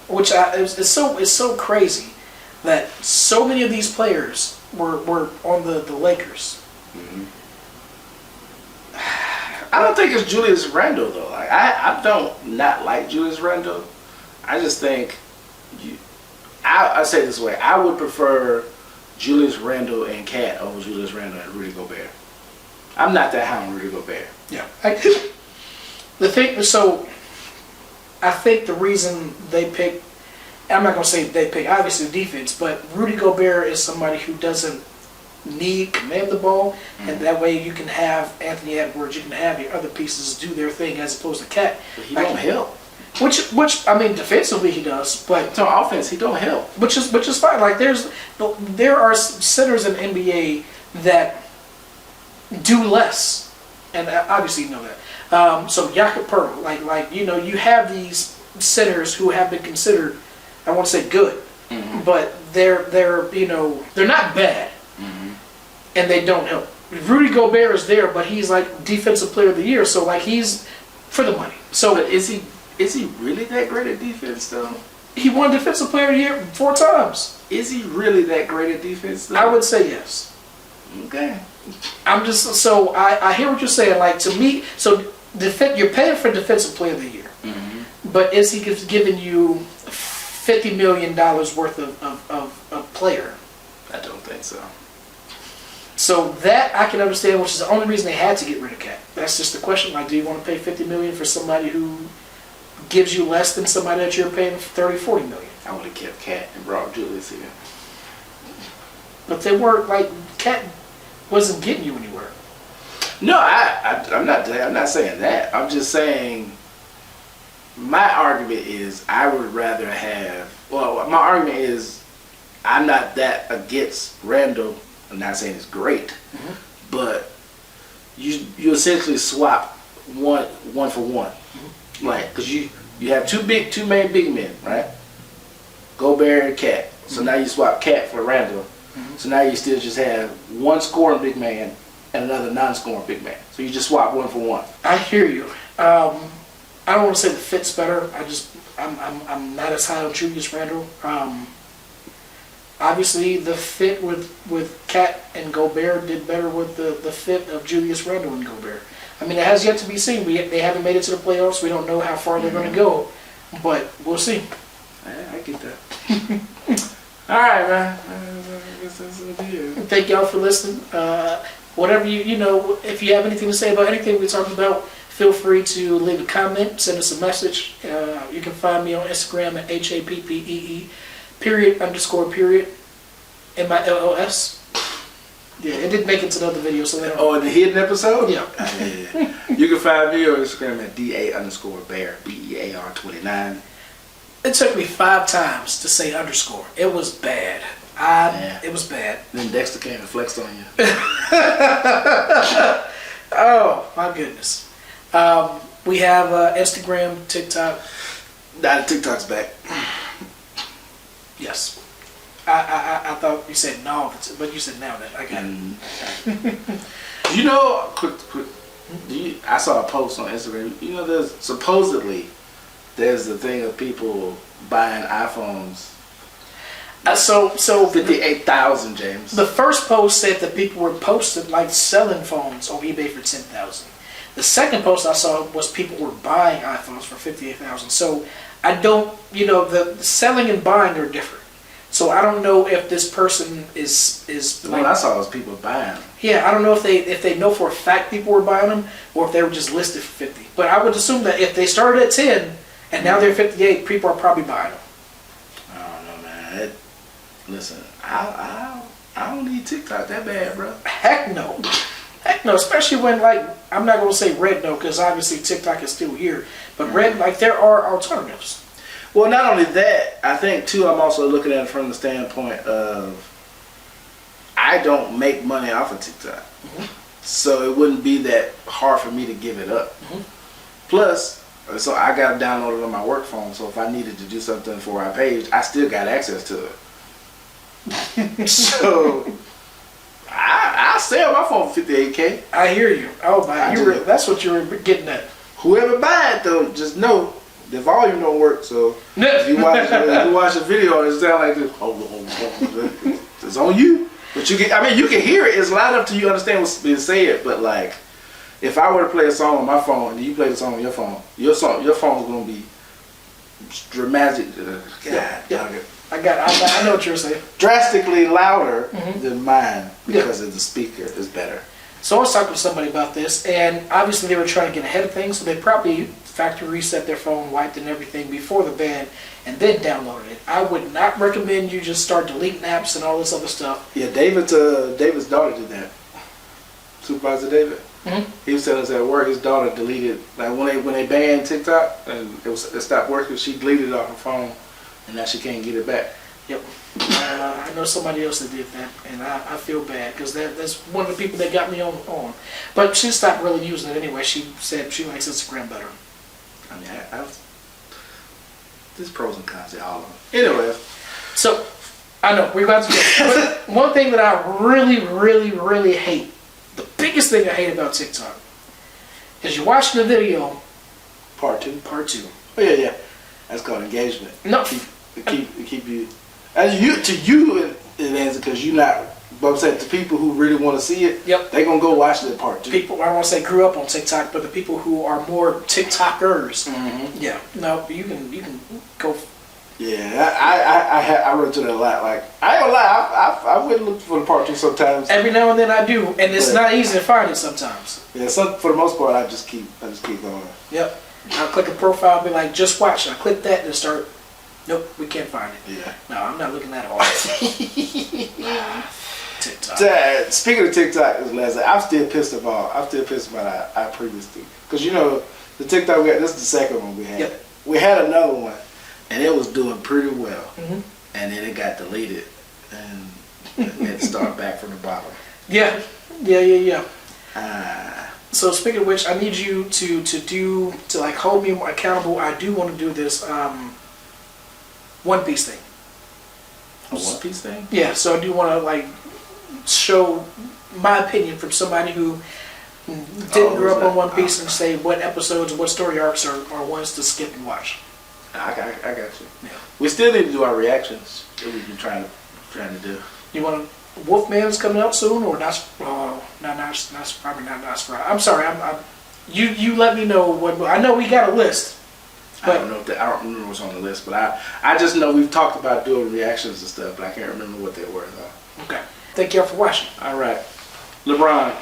S1: it's so crazy that so many of these players were on the Lakers.
S2: Mm-hmm. I don't think it's Julius Randle though. Like I don't not like Julius Randle. I just think I say it this way. I would prefer Julius Randle and Cat over Julius Randle and Rudy Gobert. I'm not that high on Rudy Gobert.
S1: Yeah. I think the reason they picked, I'm not going to say they picked, obviously defense, but Rudy Gobert is somebody who doesn't command the ball, and that way you can have Anthony Edwards, you can have your other pieces do their thing as opposed to Cat.
S2: But he don't help.
S1: Which I mean, defensively he does, but
S2: on offense he don't help.
S1: Which is fine. Like there are centers in the NBA that do less, and obviously you know that. So Jakob Poeltl, like you have these centers who have been considered, I won't say good, but they're not bad, and they don't help. Rudy Gobert is there, but he's like defensive player of the year, so like he's for the money. So
S2: but is he really that great at defense though?
S1: He won defensive player of the year 4 times.
S2: Is he really that great at defense though?
S1: I would say yes.
S2: Okay.
S1: I'm just I hear what you're saying. Like to me, you're paying for defensive player of the year, but is he giving you $50 million worth of player?
S2: I don't think so.
S1: So that I can understand, which is the only reason they had to get rid of Cat. That's just the question. Like, do you want to pay $50 million for somebody who gives you less than somebody that you're paying $30-40 million?
S2: I would have kept Cat and brought Julius here.
S1: But they weren't like Cat wasn't getting you anywhere.
S2: No, I'm not saying that. I'm just saying my argument is I would rather have. Well, my argument is I'm not that against Randall. I'm not saying it's great, but you essentially swap one for one, like because you have two main big men, right? Gobert and Cat. So now you swap Cat for Randall. So now you still just have one scoring big man and another non-scoring big man. So you just swap one for one.
S1: I hear you. I don't want to say the fit's better. I'm not as high on Julius Randle. Obviously, the fit with Cat and Gobert did better with the fit of Julius Randle and Gobert. I mean, it has yet to be seen. They haven't made it to the playoffs. We don't know how far they're going to go, but we'll see.
S2: I get that. All right, man. I guess that's what it is.
S1: Thank y'all for listening. Whatever if you have anything to say about anything we talked about, feel free to leave a comment, send us a message. You can find me on Instagram at HAPPEE __ MILLS. Yeah, it didn't make it to the other video, so they don't.
S2: Oh, the hidden episode?
S1: Yeah.
S2: Yeah. You can find me on Instagram at DA_Bear, BEAR29.
S1: It took me 5 times to say underscore. It was bad. It was bad.
S2: Then Dexter came and flexed on you.
S1: Oh, my goodness. We have Instagram, TikTok.
S2: Nah, TikTok's back.
S1: Yes. I thought you said no, but you said now that. I got it.
S2: You know, quick. I saw a post on Instagram. You know, there's the thing of people buying iPhones.
S1: So
S2: 58,000, James.
S1: The first post said that people were posted like selling phones on eBay for 10,000. The second post I saw was people were buying iPhones for 58,000. So I don't, the selling and buying are different. So I don't know if this person is
S2: the one I saw was people buying them.
S1: Yeah, I don't know if they know for a fact people were buying them or if they were just listed for 50. But I would assume that if they started at 10 and now they're 58, people are probably buying them.
S2: I don't know, man. Listen, I don't need TikTok that bad, bro.
S1: Heck no. Heck no, especially when, I'm not going to say red no, because obviously TikTok is still here. But red, there are alternatives.
S2: Well, not only that, I think, too, I'm also looking at it from the standpoint of I don't make money off of TikTok. Mm-hmm. So it wouldn't be that hard for me to give it up. Mm-hmm. Plus, so I got it downloaded on my work phone, so if I needed to do something for our page, I still got access to it. So I sell my phone for $58K.
S1: I hear you. Oh, man, that's what you were getting at.
S2: Whoever buy it, though, just know the volume don't work. So if you watch a video and it sound like this, it's on you. But you can hear it. It's loud enough to you understand what's being said. But if I were to play a song on my phone and you play the song on your phone, your phone's gonna be dramatic.
S1: I know what you're saying.
S2: Drastically louder than mine because of the speaker is better.
S1: So I was talking to somebody about this, and obviously they were trying to get ahead of things, so they probably factory reset their phone, wiped and everything before the ban, and then downloaded it. I would not recommend you just start deleting apps and all this other stuff.
S2: Yeah, David's daughter did that. Supervisor David. Mm-hmm. He was telling us at work his daughter deleted, when they banned TikTok and it stopped working, she deleted it off her phone, and now she can't get it back.
S1: Yep. I know somebody else that did that, and I feel bad because that's one of the people that got me on. But she stopped really using it anyway. She said she likes Instagram better.
S2: I mean, there's pros and cons to all of them. Anyway.
S1: So, I know, we're about to get one thing that I really, really, really hate, the biggest thing I hate about TikTok, is you're watching the video.
S2: Part two. Oh, yeah. That's called engagement.
S1: No.
S2: Keep you... To you, it answers because you're not... But I'm saying to people who really want to see it,
S1: yep,
S2: they're going to go watch that part 2.
S1: People, I don't want to say grew up on TikTok, but the people who are more TikTokers,
S2: mm-hmm.
S1: No, you can go.
S2: Yeah, I run to that a lot. I ain't gonna lie, I went looking for the part 2 sometimes.
S1: Every now and then I do, and it's not easy to find it sometimes.
S2: Yeah, for the most part, I just keep going.
S1: Yep, I'll click a profile, be like, just watch. I click that and start. Nope, we can't find it.
S2: Yeah.
S1: No, I'm not looking at all. TikTok.
S2: Speaking of TikTok, I'm still pissed about our previous thing. Because the TikTok we had, this is the second one we had.
S1: Yep.
S2: We had another one, and it was doing pretty well.
S1: Mm-hmm.
S2: And then it got deleted, and it had to start back from the bottom.
S1: Yeah. So speaking of which, I need you to like hold me accountable. I do want to do this One Piece thing.
S2: A One Piece thing?
S1: Yeah, so I do want to like show my opinion from somebody who didn't grow up on One Piece and say what episodes, what story arcs are ones to skip and watch.
S2: I got you.
S1: Yeah.
S2: We still need to do our reactions that we've been trying to do.
S1: You want Wolfman's coming out soon or not? Oh, not probably not Nosferatu. I'm sorry. You let me know what. I know we got a list.
S2: I don't know. I don't remember what's on the list, but I just know we've talked about doing reactions and stuff, but I can't remember what they were though.
S1: Okay. Thank y'all for watching.
S2: All right, LeBron.